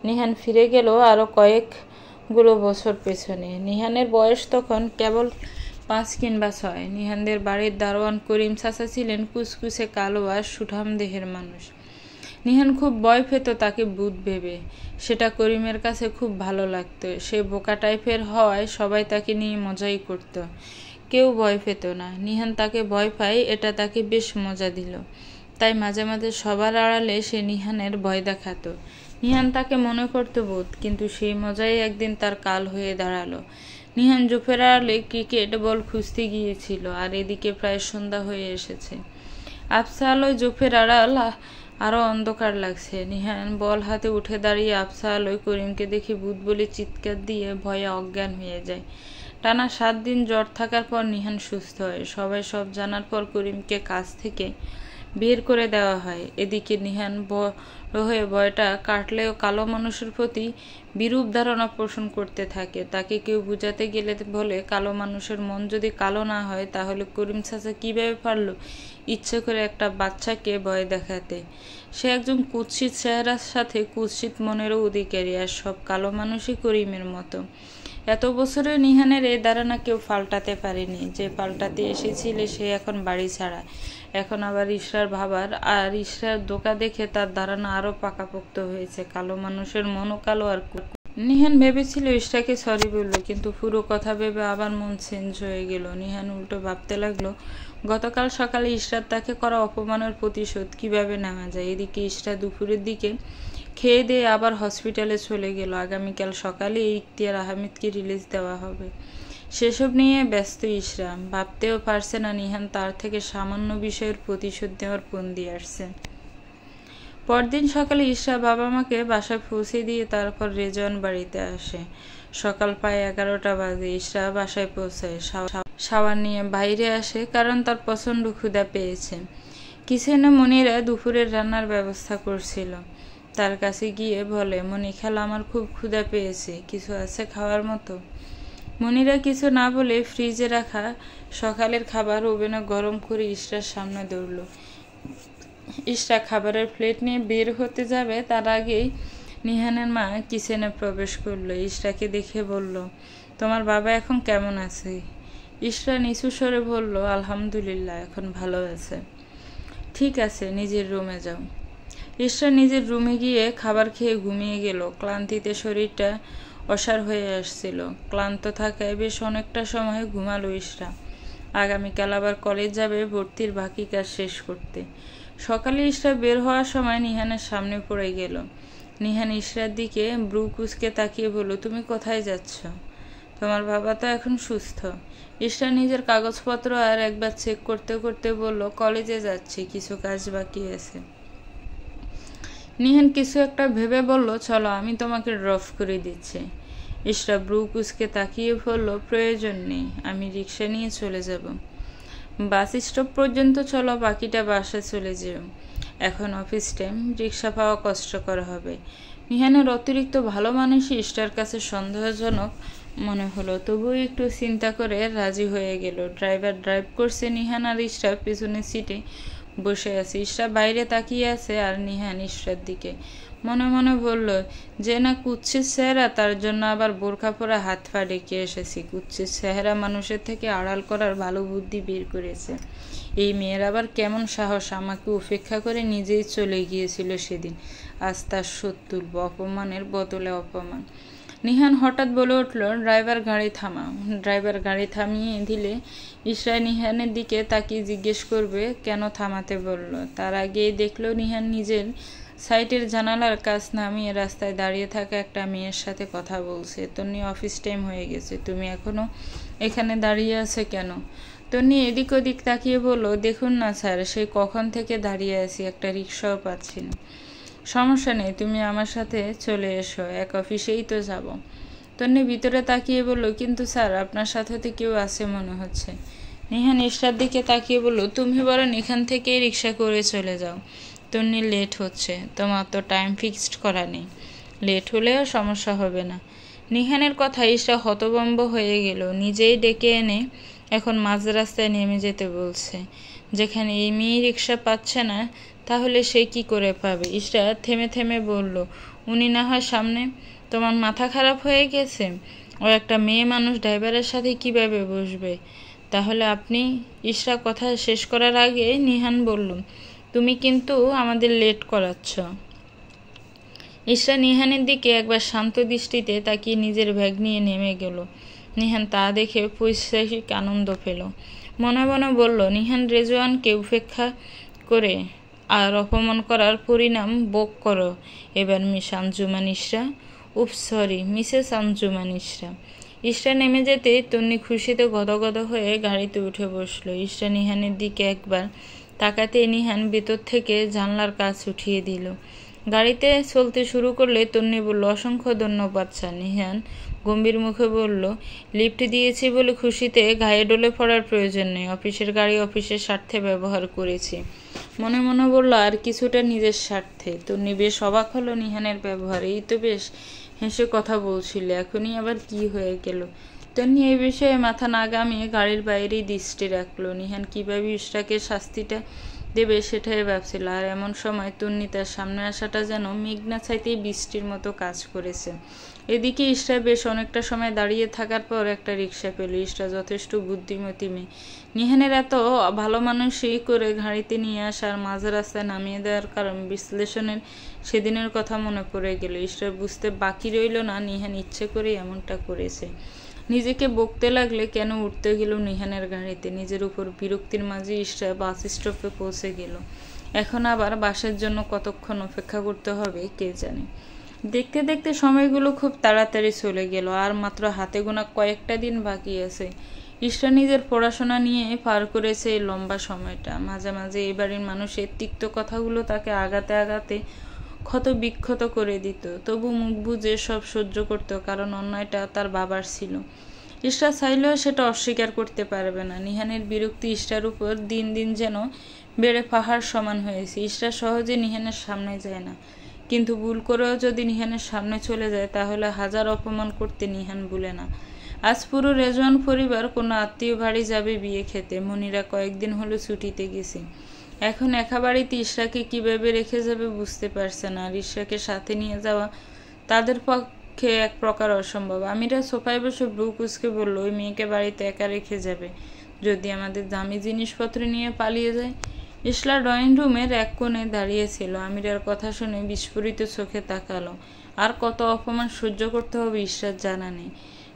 নিহান ফিরে গেল আরও কয়েকগুলো বছর পেছনে। নিহানের বয়স তখন কেবল 5 কিংবা 6। নিহানদের বাড়ির দারোয়ান করিম চাচা ছিলেন কুচকুচে কালো আর সুঠাম দেহের মানুষ। নিহান খুব ভয় পেত তাকে ভূত ভেবে। সেটা করিমের কাছে খুব ভালো লাগতো। সে বোকা টাইপের হওয়ায় সবাই তাকে নিয়ে মজাই করত। কেউ ভয় পেত না। নিহান তাকে ভয় পায়, এটা তাকে বেশ মজা দিল। তাই মাঝে মাঝে সবার আড়ালে সে নিহানের ভয় দেখাতো। নিহান তাকে মনে করত ভূত, কিন্তু সেই মজাই একদিন তার কাল হয়ে দাঁড়ালো। নিহান জোফের আড়ালে ক্রিকেট বল খুঁজতে গিয়েছিল, আর এদিকে প্রায় সন্ধ্যা হয়ে এসেছে। আবছা আলোয় জোফের আড়াল আরো অন্ধকার লাগছে। নিহান বল হাতে উঠে দাঁড়িয়ে আবছা আলোয় করিমকে দেখে ভূত বলে চিৎকার দিয়ে ভয়ে অজ্ঞান হয়ে যায়। টানা 7 দিন জ্বর থাকার পর নিহান সুস্থ হয়। সবাই সব জানার পর করিমকে কাজ থেকে বের করে দেওয়া হয়। এদিকে নিহান বড় হয়ে ভয়টা কাটলেও কালো মানুষের প্রতি বিরূপ ধারণা পোষণ করতে থাকে। তাকে কেউ বুঝাতে গেলে বলে, কালো মানুষের মন যদি কালো না হয় তাহলে করিম চাচা কিভাবে পারল ইচ্ছে করে একটা বাচ্চাকে ভয় দেখাতে? সে একজন কুৎসিত চেহারার সাথে কুৎসিত মনেরও অধিকারী, আর সব কালো মানুষই করিমের মতো। এত বছরে নিহানের এই ধারণা কেউ পাল্টাতে পারেনি। যে পাল্টাতে এসেছিল সে এখন বাড়ি ছাড়া। এখন আবার ইশরার ভাবার আর ইশরার ধোঁকা দেখে তার ধারণা আরো পাকাপোক্ত হয়েছে। কালো মানুষের মনও কালো। আর নিহান ভেবেছিল ইশরাকে সরি বলল, কিন্তু পুরো কথা ভেবে আবার মন চেঞ্জ হয়ে গেল। নিহান উল্টো ভাবতে লাগলো, গতকাল সকালে ইশরার তাকে করা অপমানের প্রতিশোধ কিভাবে নেওয়া যায়। এদিকে ইশরা দুপুরের দিকে খেয়ে দিয়ে আবার হসপিটালে চলে গেল। আগামীকাল সকালে ইখতিয়ার আহমেদকে রিলিজ দেওয়া হবে। সেসব নিয়ে ব্যস্ত ইশরা। ভাবতেও পারছে না নিহান তার থেকে সামান্য বিষয়ের প্রতিশোধ নেওয়ার ফন্দি আসছে। পরদিন সকালে ইশরা বাবা মাকে বাসায় পৌঁছে দিয়ে তারপর রেজওয়ান বাড়িতে আসে। সকাল প্রায় 11টা বাজে। ইশরা বাসায় পৌঁছায়, শাওয়ার নিয়ে বাইরে আসে, কারণ তার প্রচণ্ড ক্ষুধা পেয়েছে। কিচেনে মনিরা দুপুরের রান্নার ব্যবস্থা করছিল। তার কাছে গিয়ে বলে, মনি খালা, আমার খুব ক্ষুধা পেয়েছে, কিছু আছে খাওয়ার মতো? মনিরা কিছু না বলে ফ্রিজে রাখা সকালের খাবার ওভেনে গরম করে ইশরার সামনে দৌড়ল। ইশরা খাবারের প্লেট নিয়ে বের হতে যাবে, তার আগেই নিহানের মা কিচেনে প্রবেশ করলো। ইশরাকে দেখে বলল, তোমার বাবা এখন কেমন আছে? ইশরা নিচু স্বরে বলল, আলহামদুলিল্লাহ, এখন ভালো আছে। ঠিক আছে, নিজের রুমে যাও। ইশরা নিজের রুমে গিয়ে খাবার খেয়ে ঘুমিয়ে গেল। ক্লান্তিতে শরীরটা অসাড় হয়ে আসছিল। ক্লান্ত থাকায় বেশ অনেকটা সময় ঘুমালো ইশরা। আগামীকাল আবার কলেজ যাবে ভর্তির বাকি কাজ শেষ করতে। সকালে ইশরা বের হওয়ার সময় নিহানের সামনে পড়ে গেল। নিহান ইশরার দিকে ব্রু কুচকে তাকিয়ে বলল, তুমি কোথায় যাচ্ছ? তোমার বাবা তো এখন সুস্থ। ইশরা নিজের কাগজপত্র আর একবার চেক করতে করতে বলল, কলেজে যাচ্ছি, কিছু কাজ বাকি আছে। নিহান কিছু একটা ভেবে বলল, চলো আমি তোমাকে ড্রপ করে দিচ্ছি। ইশরা ব্রু কুচকে তাকিয়ে বলল, প্রয়োজন নেই, আমি রিক্সা নিয়ে চলে যাব। বাস স্টপ পর্যন্ত চলো, বাকিটা বাসে চলে যেও। এখন অফিস টাইম, রিক্সা পাওয়া কষ্টকর হবে। নিহানের অতিরিক্ত ভালো মানুষই ইশরার কাছে সন্দেহজনক মনে হলো, তবুও একটু চিন্তা করে রাজি হয়ে গেল। ড্রাইভার ড্রাইভ করছে, নিহান আর ইশরা পিছনের সিটে বসে আছে। ইশরা বাইরে তাকিয়ে আছে, আর নিহান ইশরার দিকে মনে মনে বলল, যে না কুৎসিত চেহারা, তার জন্য আবার বোরখা পরা হাত পা ডেকে এসেছি। কুৎসিত চেহারা মানুষের থেকে আড়াল করার ভালো বুদ্ধি বের করেছে। এই মেয়ের আবার কেমন সাহস, আমাকে উপেক্ষা করে নিজেই চলে গিয়েছিল সেদিন। আজ তার শোধ তুলব, অপমানের বদলে অপমান। নিহান হঠাৎ বলে উঠল, ড্রাইভার গাড়ি থামাও। ড্রাইভার গাড়ি থামিয়ে দিলে ইশরা নিহানের দিকে তাকিয়ে জিজ্ঞেস করবে কেন থামাতে বলল। তার আগেই দেখলো নিহান নিজের সাইটের জানালার কাছ নামিয়ে রাস্তায় দাঁড়িয়ে থাকা একটা মেয়ের সাথে কথা বলছে। তন্নি, অফিস টাইম হয়ে গেছে, তুমি এখনো এখানে দাঁড়িয়ে আছে কেন? তন্নি এদিক ওদিক তাকিয়ে বলল, দেখুন না স্যার, সেই কখন থেকে দাঁড়িয়ে আছি, একটা রিক্সাও পাচ্ছি না। সমস্যা নেই, তুমি আমার সাথে চলে এসো, এক অফিসেই তো যাব। তন্নি ভিতরে তাকিয়ে বলল, কিন্তু স্যার, আপনার সাথে তো কেউ আছে মনে হচ্ছে। নিহান ইশরার দিকে তাকিয়ে বলল, তুমি বরং এখান থেকেই রিক্সা করে চলে যাও। তন্নি, লেট হচ্ছে, তোমার তো টাইম ফিক্সড করা নেই, লেট হলেও সমস্যা হবে না। নিহানের কথা ইশরা হতভম্ব হয়ে গেল। নিজেই ডেকে এনে এখন মাঝ রাস্তায় নেমে যেতে বলছে। যেখানে এই মেয়ে রিক্সা পাচ্ছে না, তাহলে সে কি করে পাবে? ইশরা থেমে থেমে বলল, উনি না হয় সামনে। তোমার মাথা খারাপ হয়ে গেছে? ও একটা মেয়ে মানুষ ড্রাইভারের সাথে কিভাবে বসবে? তাহলে আপনি? ইশরা কথা শেষ করার আগে নিহান বলল, তুমি কিন্তু আমাদের লেট করাচ্ছ। ইশরা নিহানের দিকে একবার শান্ত দৃষ্টিতে তাকিয়ে নিজের ব্যাগ নিয়ে নেমে গেল। নিহান তা দেখে পৈশাচিক আনন্দ পেল। মনে মনে বলল, নিহান রেজওয়ানকে উপেক্ষা করে আর অপমান করার পরিণাম ভোগ করো এবার মিস আঞ্জুমান ইশরা। উফ সরি, মিসেস আঞ্জুমান ইশরা। ইশরা নেমে যেতে তন্নি খুশিতে গদগদ হয়ে গাড়িতে উঠে বসলো। ইশরা নিহানের দিকে একবার তাকাতে নিহান ভিতর থেকে জানলার কাজ উঠিয়ে দিল। গাড়িতে চলতে শুরু করলে তন্নি বলল, অসংখ্য ধন্যবাদ স্যার। নিহান গম্ভীর মুখে বলল, লিফট দিয়েছি বলে খুশিতে গায়ে ডলে পড়ার প্রয়োজন নেই। অফিসের গাড়ি অফিসের স্বার্থে ব্যবহার করেছি। মনে মনে বলল, আর কিছুটা নিজের স্বার্থে। তন্নি বেশ অবাক হলো নিহানের ব্যবহার। এই তো বেশ হেসে কথা বলছিল, এখনই আবার কি হয়ে গেল? তন্নি এই বিষয়ে মাথা না গামিয়ে গাড়ির বাইরেই দৃষ্টি রাখলো। নিহান কিভাবে ইশরাকে শাস্তিটা দেবে সেটাই ভাবছিল। আর এমন সময় তন্নি তার সামনে আসাটা যেন মেঘনা চাইতেই বৃষ্টির মতো কাজ করেছে। এদিকে ইশরা বেশ অনেকটা সময় দাঁড়িয়ে থাকার পর একটা রিক্সা পেল। ইশরা যথেষ্ট বুদ্ধিমতী মেয়ে। নিহানের এত ভালো মানুষই করে গাড়িতে নিয়ে আসার মাঝ রাস্তায় নামিয়ে দেওয়ার কারণ বিশ্লেষণের সেদিনের কথা মনে পড়ে গেল। ইশরার বুঝতে বাকি রইল না নিহান ইচ্ছে করেই এমনটা করেছে। নিজেকে বকতে লাগলে কেন উঠতে গেল নিহানের গাড়িতে। নিজের উপর বিরক্তির মাঝে ইশরা বাস স্টপে পৌঁছে গেল। এখন আবার বাসের জন্য কতক্ষণ অপেক্ষা করতে হবে কে জানে। দেখতে দেখতে সময়গুলো খুব তাড়াতাড়ি চলে গেল। আর মাত্র হাতে গোনা কয়েকটা দিন বাকি আছে। ইশরা নিজের পড়াশোনা নিয়ে পার করেছে এই লম্বা সময়টা। মাঝে মাঝে এই বাড়ির মানুষের তিক্ত কথাগুলো তাকে আগাতে আগাতে ক্ষত বিক্ষত করে দিত। তবু মুখ বুজে সব সহ্য করত, কারণ অন্যায়টা তার বাবার ছিল। ইশরা চাইলেও সেটা অস্বীকার করতে পারবে না। নিহানের বিরক্তি ইশরার উপর দিন দিন যেন বেড়ে পাহাড় সমান হয়েছে। ইশরা সহজে নিহানের সামনে যায় না, কিন্তু ভুল করেও যদি নিহানের সামনে চলে যায় তাহলে হাজার অপমান করতে নিহান ভুলে না। আজ পুরো রেজওয়ান পরিবার কোনো আত্মীয় বাড়ি যাবে বিয়ে খেতে। মনিরা কয়েকদিন হলো ছুটিতে গেছে। এখন একা বাড়িতে ইশরাকে কিভাবে রেখে যাবে বুঝতে পারছে না। আর ইশরাকে সাথে নিয়ে যাওয়া তাদের পক্ষে এক প্রকার অসম্ভব। আমিরা সোফায় বসে ব্রু কুচকে বলল, ওই মেয়েকে বাড়িতে একা রেখে যাবে? যদি আমাদের দামি জিনিসপত্র নিয়ে পালিয়ে যায়? ইশরা ড্রয়িং রুমের এক কোণে দাঁড়িয়েছিল। আমিরার কথা শুনে বিস্ফোরিত চোখে তাকালো। আর কত অপমান সহ্য করতে হবে ইশরার জানা নেই।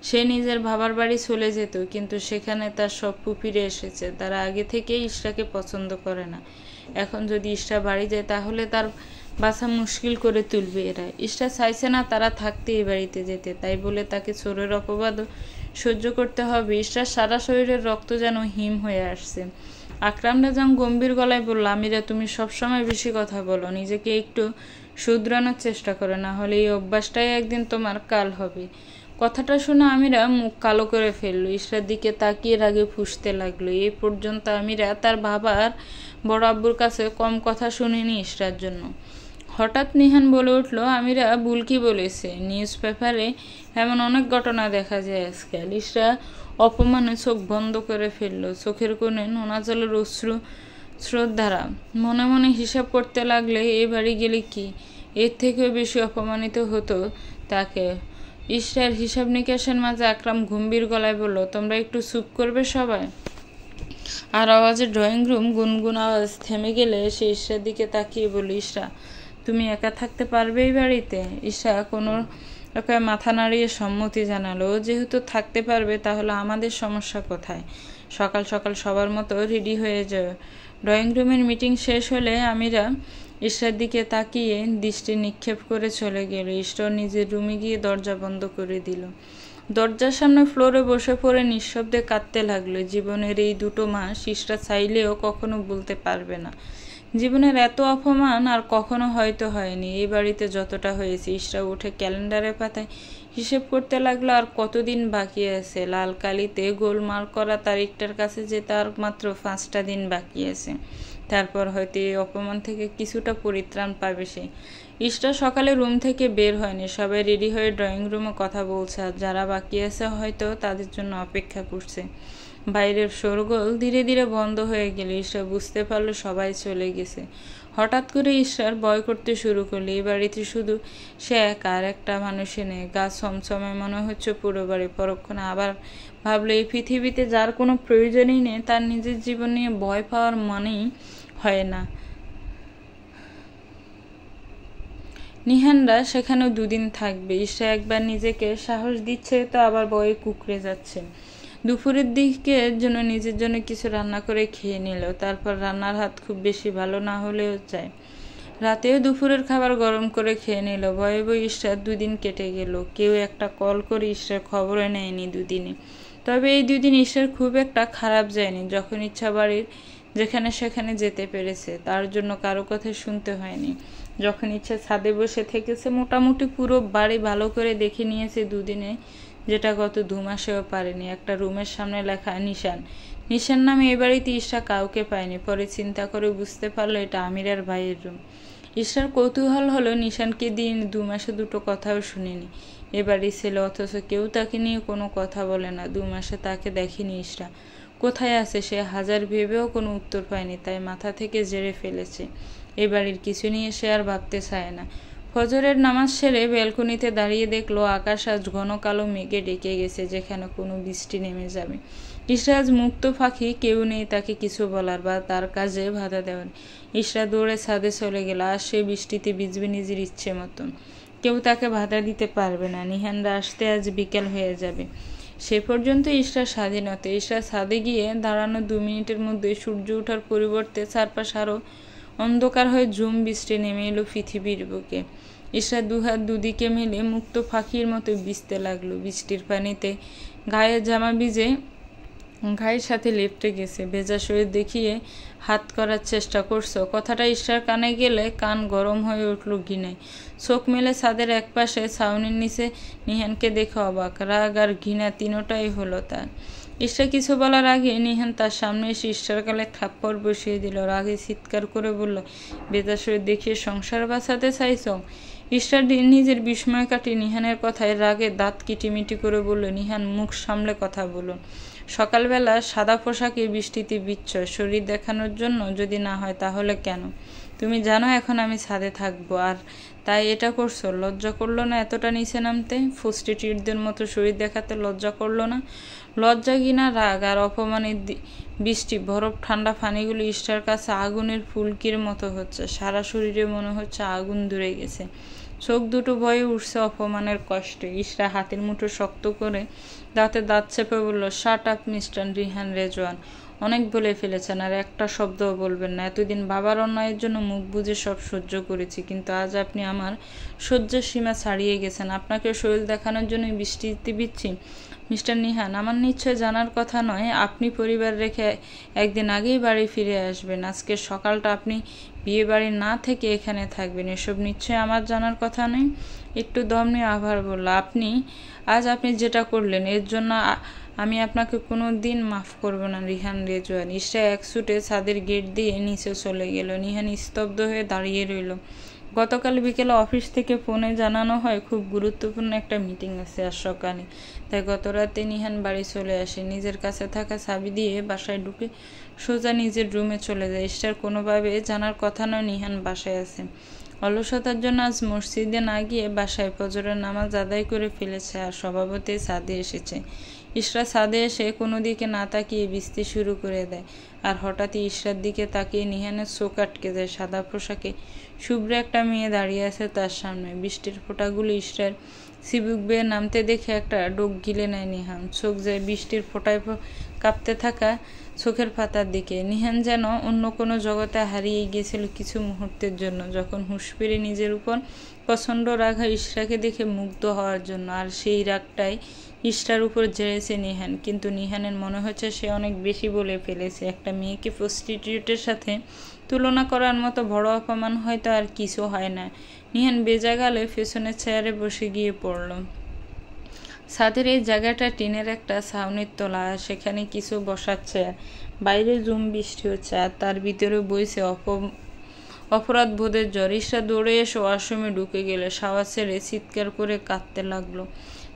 সে নিজের বাবার বাড়ি চলে যেত, কিন্তু সেখানে তার সব ফুপিরে এসেছে। তারা আগে থেকেই ইশরাকে পছন্দ করে না। এখন যদি ইশরা বাড়ি যায় তাহলে তার বাঁচা মুশকিল করে তুলবে এরা। ইশরা চাইছে না তারা থাকতে এই বাড়িতে যেতে, তাই বলে তাকে চোরের অপবাদও সহ্য করতে হবে। ইশরার সারা শরীরের রক্ত যেন হিম হয়ে আসছে। আকরাম রাজান গম্ভীর গলায় বলল, আমিরা তুমি সবসময় বেশি কথা বলো, নিজেকে একটু শুধরানোর চেষ্টা করো, না হলে এই অভ্যাসটাই একদিন তোমার কাল হবে। কথাটা শুনে আমিরা মুখ কালো করে ফেললো। ইশরার দিকে তাকিয়ে রাগে ফুঁসতে লাগলো। এই পর্যন্ত আমিরা তার বাবার বড় আব্বুর কাছে কম কথা শুনিনি ইশরার জন্য। হঠাৎ নিহান বলে উঠল, আমিরা ভুল কি বলেছে? নিউজ পেপারে এমন অনেক ঘটনা দেখা যায় আজকাল। ইশরা অপমানে চোখ বন্ধ করে ফেললো। চোখের কোণে নোনা জলের অশ্রু স্রোতধারা। মনে মনে হিসাব করতে লাগলে এ বাড়ি গেলে কি এর থেকেও বেশি অপমানিত হতো তাকে। ইশরার হিসাব নিকাশের মাঝে আকরাম গম্ভীর গলায় বলল, তোমরা একটু চুপ করবে সবাই? আর আওয়াজে ড্রয়িং রুম গুনগুন আওয়াজ থেমে গেলে সে ইশরার দিকে তাকিয়ে বলল, ইশরা তুমি একা থাকতে পারবে এই বাড়িতে? ইশরা কোনো রকম মাথা নাড়িয়ে সম্মতি জানালো। ও যেহেতু থাকতে পারবে তাহলে আমাদের সমস্যা কোথায়? সকাল সকাল সবার মতো রেডি হয়ে যাও। ড্রয়িং রুমের মিটিং শেষ হলে আমিরা ইশরার দিকে তাকিয়ে দৃষ্টি নিক্ষেপ করে চলে গেল। ইশরা নিজের রুমে গিয়ে দরজা বন্ধ করে দিল। দরজার সামনে ফ্লোরে বসে পড়ে নিঃশব্দে কাঁদতে লাগলো। জীবনের এই 2 মাস ইশরা চাইলেও কখনো ভুলতে পারবে না। জীবনের এত অপমান আর কখনো হয়তো হয়নি। এই বাড়িতে যতটা হয়েছে। ইশরা উঠে ক্যালেন্ডারের পাতায় হিসেব করতে লাগলো আর কতদিন বাকি আছে। লাল কালিতে গোলমাল করা তারিখটার কাছে যেতে আর মাত্র 5টা দিন বাকি আছে। তারপর হয়তো এই অপমান থেকে কিছুটা পরিত্রাণ পাবে সে। ইশরা সকালে রুম থেকে বের হয়নি। সবাই রেডি হয়ে ড্রয়িং রুমে কথা বলছে, আর যারা বাকি আছে হয়তো তাদের জন্য অপেক্ষা করছে। বাইরের শোরগোল ধীরে ধীরে বন্ধ হয়ে গেল। ইশরা বুঝতে পারলো সবাই চলে গেছে। হঠাৎ করে ঈশ্বর ভয় করতে শুরু করলো। এই বাড়িতে শুধু সে একা, আর একটা মানুষে নেই। গা ছমছমে মনে হচ্ছে পুরো বাড়ি। পরক্ষণে আবার ভাবলো, এই পৃথিবীতে যার কোনো প্রয়োজনই নেই তার নিজের জীবন নিয়ে ভয় পাওয়ার মনেই হয় না। নিহানরা সেখানেও দুদিন থাকবে। ঈশা একবার নিজেকে সাহস দিচ্ছে তো আবার ভয়ে কুঁকড়ে যাচ্ছে। দুপুরের দিকের জন্য নিজের জন্য কিছু রান্না করে খেয়ে নিল। তারপর রান্নার হাত খুব বেশি ভালো না হলেও চায়। রাতেও দুপুরের খাবার গরম করে খেয়ে নিল। ভয়ে ভয়ে ঈশার দুদিন কেটে গেল। কেউ একটা কল করে ঈশার খবরও নেয়নি দুদিনে। তবে এই দুদিন ঈশার খুব একটা খারাপ যায়নি। যখন ইচ্ছা বাড়ির যেখানে সেখানে যেতে পেরেছে, তার জন্য কারো কথা শুনতে হয়নি। যখন ইচ্ছা ছাদে বসে থেকেছে। মোটামুটি পুরো বাড়ি ভালো করে দেখে নিয়েছে দুদিনে, যেটা গত 2 মাসেও পারেনি। একটা রুমের সামনে লেখা নিশান। নিশান নামে এ বাড়িতে ঈশা কাউকে পায়নি। পরে চিন্তা করে বুঝতে পারলো এটা আমিরার ভাইয়ের রুম। ঈশার কৌতূহল হলো, নিশানকে দিয়ে 2 মাসে দুটো কথাও শুনিনি এ বাড়ির ছেলে, অথচ কেউ তাকে নিয়ে কোনো কথা বলে না। 2 মাসে তাকে দেখেনি ঈশা। কোথায় আছে সে হাজার ভেবেও কোনো উত্তর পায়নি, তাই মাথা থেকে ঝেড়ে ফেলেছে। এ বাড়ির কিছু নিয়ে সে আর ভাবতে চায় না। ফজরের নামাজ সেরে ব্যালকনিতে দাঁড়িয়ে দেখলো আকাশ আজ ঘন কালো মেঘে ডেকে গেছে, যেখানে কোনো বৃষ্টি নেমে যাবে। ঈশা আজ মুক্ত পাখি, কেউ নেই তাকে কিছু বলার বা তার কাজে বাধা দেওয়ার। ঈশা দৌড়ে ছাদে চলে গেল। আর সে বৃষ্টিতে ভিজবে নিজের ইচ্ছে মতন। কেউ তাকে বাধা দিতে পারবে না। নিহানরা আসতে আজ বিকেল হয়ে যাবে। সে পর্যন্ত ঈশার স্বাধীনতা। ঈশা ছাদে গিয়ে দাঁড়ানো 2 মিনিটের মধ্যে সূর্য ওঠার পরিবর্তে চারপাশ আরও অন্ধকার হয়ে ঝুম বৃষ্টি নেমে এলো পৃথিবীর বুকে। ঈশা দুহাত দুদিকে মেলে মুক্ত পাখির মতো ভিজতে লাগলো। বৃষ্টির পানিতে গায়ের জামা ভিজে গায়ের সাথে লেপটে গেছে। ভেজা শরীর দেখিয়ে হাত করার চেষ্টা করছো। কথাটা ঈশার কানে গেলে কান গরম হয়ে উঠল ঘৃণায়। চোখ মেলে ছাদের একপাশে ছাউনির নিচে নিহানকে দেখে অবাক, রাগ আর ঘৃণা তিনোটাই হলো তার। ঈশা কিছু বলার আগে নিহান তার সামনে এসে ঈশার গালে থাপ্পড় বসিয়ে দিল। রাগে চিৎকার করে বলল, ভেজা শরীর দেখিয়ে সংসার বাঁচাতে চাইছ? ঈশা নিজের বিস্ময় কাটিয়ে নিহানের কথায় রাগে দাঁত কিটিমিটি করে বলল, নিহান মুখ সামলে কথা বলুন। সকালবেলা সাদা পোশাকে বৃষ্টিতে ভিজছ শরীর দেখানোর জন্য? যদি না হয় তাহলে কেন? তুমি জানো এখন আমি ছাদে থাকবো, আর তাই এটা করছো? লজ্জা করলো না এতটা নিচে নামতে? প্রস্টিটিউটদের মতো শরীর দেখাতে লজ্জা করলো না? লজ্জা কিনা রাগ আর অপমানের বৃষ্টি বরফ ঠান্ডা পানিগুলো ঈশার কাছে আগুনের ফুলকির মতো হচ্ছে। সারা শরীরে মনে হচ্ছে আগুন ধরে গেছে। চোখ দুটো ভয়ে উঠছে অপমানের কষ্টে। ঈশা হাতের মুঠো শক্ত করে দাঁতে দাঁত চেপে বলল, shut up mister Rihan Rezwan. অনেক বলে ফেলেছেন, আর একটা শব্দও বলবেন না। এতদিন বাবার অন্যায়ের জন্য মুখ বুজে সব সহ্য করেছি, কিন্তু আজ আপনি আমার সহ্যের সীমা ছাড়িয়ে গেছেন। আপনাকে শরীর দেখানোর জন্য বৃষ্টিতে ভিজছি? মিস্টার নিহান, আমার নিশ্চয় জানার কথা নয় আপনি পরিবার রেখে একদিন আগেই বাড়ি ফিরে আসবেন। আজকের সকালটা আপনি বিয়ে বাড়ি না থেকে এখানে থাকবেন, এসব নিশ্চয় আমার জানার কথা নয়। একটু দম নিয়ে আবার বলল, আজ আপনি যেটা করলেন এর জন্য আমি আপনাকে কোনো দিন মাফ করব না রিহান রেজওয়ান। ঈশা এক ছুটে ছাদের গেট দিয়ে নিচে চলে গেল। নিহান স্তব্ধ হয়ে দাঁড়িয়ে রইল। গতকাল বিকেলে অফিস থেকে ফোনে জানানো হয় খুব গুরুত্বপূর্ণ একটা মিটিং আছে আজ সকালে, তাই গত রাতে নিহান বাড়ি চলে আসে। নিজের কাছে থাকা চাবি দিয়ে বাসায় ঢুকে সোজা নিজের রুমে চলে যায়। ঈশার কোনোভাবে জানার কথা নয় নিহান বাসায় আছে। অলসতার জন্য আজ মসজিদে না গিয়ে বাসায় ফজরের নামাজ আদায় করে ফেলেছে, আর স্বভাবতেই ছাদে এসেছে। ঈশা ছাদে এসে কোনো দিকে না তাকিয়ে ভিজতে শুরু করে দেয়, আর হঠাৎই ঈশার দিকে তাকিয়ে নিহানের চোখ আটকে যায়। সাদা পোশাকে শুভ্র একটা মেয়ে দাঁড়িয়ে আছে তার সামনে। বৃষ্টির ফোঁটাগুলো ঈশার চিবুক বেয়ে নামতে দেখে একটা ডোক গিলে নেয় নিহান। চোখ যায় বৃষ্টির ফোঁটায় কাঁপতে থাকা চোখের পাতার দিকে। নিহান যেন অন্য কোনো জগতে হারিয়ে গিয়েছিল কিছু মুহূর্তের জন্য। যখন হুঁশ ফিরে নিজের উপর প্রচণ্ড রাগ হয় ঈশাকে দেখে মুগ্ধ হওয়ার জন্য, আর সেই রাগটাই ঈশার উপর ঝেড়েছে নিহান। কিন্তু নিহানের মনে হচ্ছে সে অনেক বেশি বলে ফেলেছে। একটা মেয়েকে প্রস্টিটিউটের সাথে তুলনা করার মতো বড় অপমান হয়তো আর কিছু হয় না। নিহান বেজাগালে পেছনের চেয়ারে বসে গিয়ে পড়ল। ছাদের এই জায়গাটা টিনের একটা ছাউনির তলা, আর সেখানে কিছু বসার চেয়ার। বাইরে ঝুম বৃষ্টি হচ্ছে, আর তার ভিতরে বইছে অপরাধ বোধের জ্বর। ঈশা দৌড়ে এসে ওয়াশরুমে ঢুকে গেলে শাওয়ার ছেড়ে চিৎকার করে কাঁদতে লাগলো।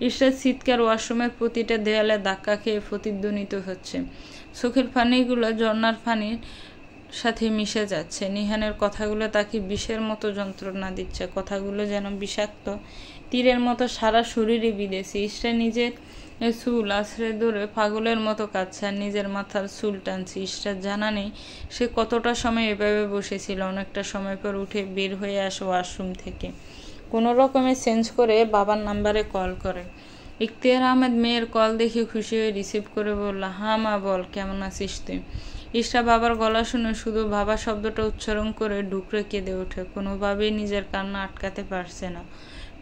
ঈশার চিৎকার ওয়াশরুমের প্রতিটা দেয়ালে ধাক্কা খেয়ে প্রতিধ্বনিত হচ্ছে। চোখের পানিগুলো ঝর্ণার পানির সাথে মিশে যাচ্ছে। নিহানের কথাগুলো তাকে বিষের মতো যন্ত্রণা দিচ্ছে, কথাগুলো যেন বিষাক্ত তীরের মতো সারা শরীরে বিঁধেছে। ইশরা নিজের চুল আছড়ে ধরে পাগলের মতো কাঁদছে আর নিজের মাথার চুল টানছে। ইশরার জানা নেই সে কতটা সময় এভাবে বসেছিল। অনেকটা সময় পর উঠে বের হয়ে আসে ওয়াশরুম থেকে, কোনো রকমে চেঞ্জ করে বাবার নাম্বারে কল করে। ইখতিয়ার আহমেদ মেয়ের কল দেখে খুশি হয়ে রিসিভ করে বলল, হ্যাঁ মা বল, কেমন আছিস তুই? ইশরা বাবার গলা শুনে শুধু বাবা শব্দটা উচ্চারণ করে ডুকরে কেঁদে ওঠে, কোনোভাবেই নিজের কান্না আটকাতে পারছে না।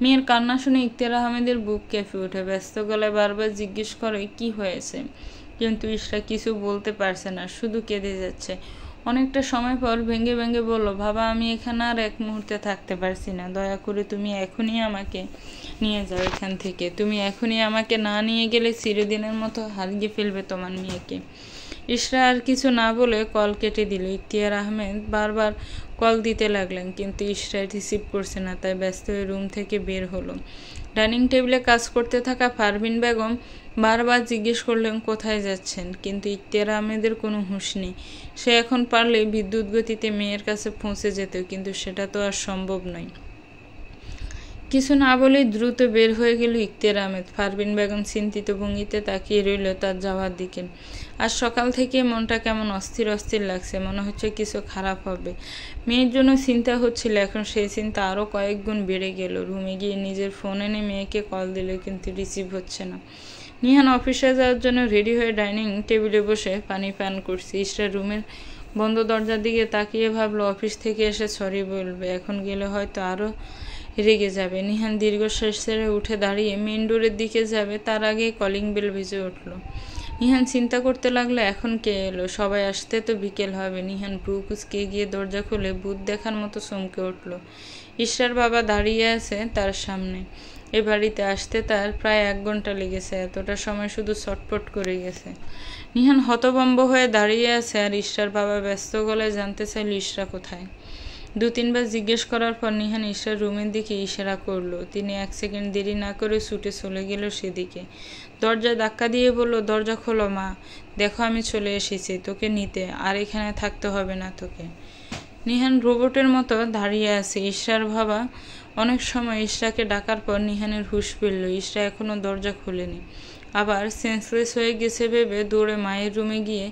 মেয়ের কান্না শুনে ইখতিয়ার আহমেদের বুক কেঁপে ওঠে। ব্যস্ত গলায় বারবার জিজ্ঞেস করে কি হয়েছে, কিন্তু ইশরা কিছু বলতে পারছে না, শুধু কেঁদে যাচ্ছে। অনেকটা সময় পর ভেঙে ভেঙে বলল, বাবা আমি এখানে আর এক মুহূর্তে থাকতে পারছি না, দয়া করে তুমি এখনই আমাকে নিয়ে যাও এখান থেকে। তুমি এখনই আমাকে না নিয়ে গেলে চিরদিনের মতো হারিয়ে ফেলবে তোমার মেয়েকে। ইশরা আর কিছু না বলে কল কেটে দিল। ইখতিয়ার আহমেদ বারবার কল দিতে লাগলেন, কিন্তু ইশরা রিসিভ করছে না, তাই ব্যস্ত হয়ে রুম থেকে বের হলো। ডাইনিং টেবিলে কাজ করতে থাকা পারভিন বেগম বারবার জিজ্ঞেস করলেন কোথায় যাচ্ছেন, কিন্তু ইখতিয়ার আহমেদের কোনো হুঁশ নেই। সে এখন পারলে বিদ্যুৎ গতিতে মেয়ের কাছে পৌঁছে যেত, কিন্তু সেটা তো আর সম্ভব নয়। কিছু না বলে দ্রুত বের হয়ে গেল ইখতিয়ার আহমেদ। পারভিন বেগম চিন্তিত ভঙ্গিতে তাকিয়ে রইল তার যাওয়ার দিকে। আজ সকাল থেকে মনটা কেমন অস্থির অস্থির লাগছে, মনে হচ্ছে কিছু খারাপ হবে। মেয়ের জন্য চিন্তা হচ্ছিল, এখন সেই চিন্তা আরও কয়েক গুণ বেড়ে গেল। রুমে গিয়ে নিজের ফোন এনে মেয়েকে কল দিল, কিন্তু রিসিভ হচ্ছে না। নিহান অফিসে যাওয়ার জন্য রেডি হয়ে ডাইনিং টেবিলে বসে পানি পান করছে। ইশরা রুমের বন্ধ দরজার দিকে তাকিয়ে ভাবলো অফিস থেকে এসে সরি বলবে, এখন গেলে হয়তো আরও রেগে যাবে। নিহান দীর্ঘশ্বাস ছেড়ে উঠে দাঁড়িয়ে মেন ডোরের দিকে যাবে, তার আগে কলিং বেল বেজে উঠল। নিহান চিন্তা করতে লাগলো এখন কে এলো, সবাই আসতে তো বিকেল হবে। নিহান ভ্রু কুঁচকে গিয়ে দরজা খুলে ভূত দেখার মতো চমকে উঠল। ইশরার বাবা দাঁড়িয়ে আছে তার সামনে। এ বাড়িতে আসতে তার প্রায় 1 ঘন্টা লেগেছে, এতটা সময় শুধু ছটফট করে গেছে। নিহান হতভম্ব হয়ে দাঁড়িয়ে আছে আর ইশরার বাবা ব্যস্ত গলায় জানতে চাইল ইশরা কোথায়। 2-3 বার জিজ্ঞেস করার পর নিহান ইশরার রুমের দিকে ইশারা করলো। তিনি 1 সেকেন্ড দেরি না করে ছুটে চলে গেল সেদিকে। দরজায় ধাক্কা দিয়ে বলল, দরজা খোলো মা, দেখো আমি চলে এসেছি তোকে নিতে, আর এখানে থাকতে হবে না তোকে। নিহান রোবটের মতো দাঁড়িয়ে আছে। ইশরার বাবা অনেক সময় ইশরাকে ডাকার পর নিহানের হুঁশ ফিরল। ইশরা এখনও দরজা খোলেনি, আবার সেন্সলেস হয়ে গেছে ভেবে দৌড়ে মায়ের রুমে গিয়ে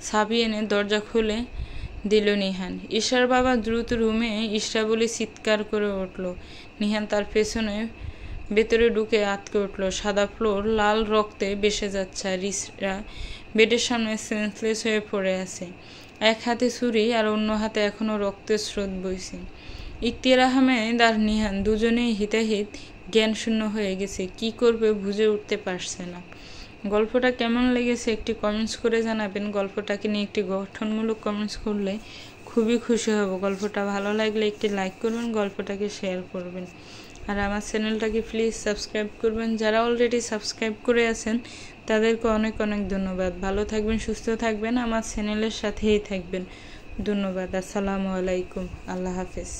চাবি এনে দরজা খুলে দিল নিহান। ইশরার বাবা দ্রুত রুমে ইশরা বলে চিৎকার করে উঠল। নিহান তার পেছনে ভেতরে ঢুকে আটকে উঠল। সাদা ফ্লোর লাল রক্তে ভেসে যাচ্ছে আর ইশরা বেডের সামনে সেন্সলেস হয়ে পড়ে আছে, এক হাতে ছুরি আর অন্য হাতে এখনও রক্তের স্রোত বইছে। ইখতিয়ার আহমেদ আর নিহান দুজনেই হিতাহিত জ্ঞানশূন্য হয়ে গেছে, কি করবে বুঝে উঠতে পারছে না। গল্পটা কেমন লেগেছে একটি কমেন্টস করে জানাবেন। গল্পটাকে নিয়ে একটি গঠনমূলক কমেন্টস করলে খুবই খুশি হব। গল্পটা ভালো লাগলে একটি লাইক করবেন, গল্পটাকে শেয়ার করবেন, আর আমার চ্যানেলটাকে প্লিজ সাবস্ক্রাইব করবেন। যারা অলরেডি সাবস্ক্রাইব করে আছেন তাদেরকে অনেক অনেক ধন্যবাদ। ভালো থাকবেন, সুস্থ থাকবেন, আমার চ্যানেলের সাথেই থাকবেন। ধন্যবাদ। আসসালামু আলাইকুম। আল্লাহ হাফেজ।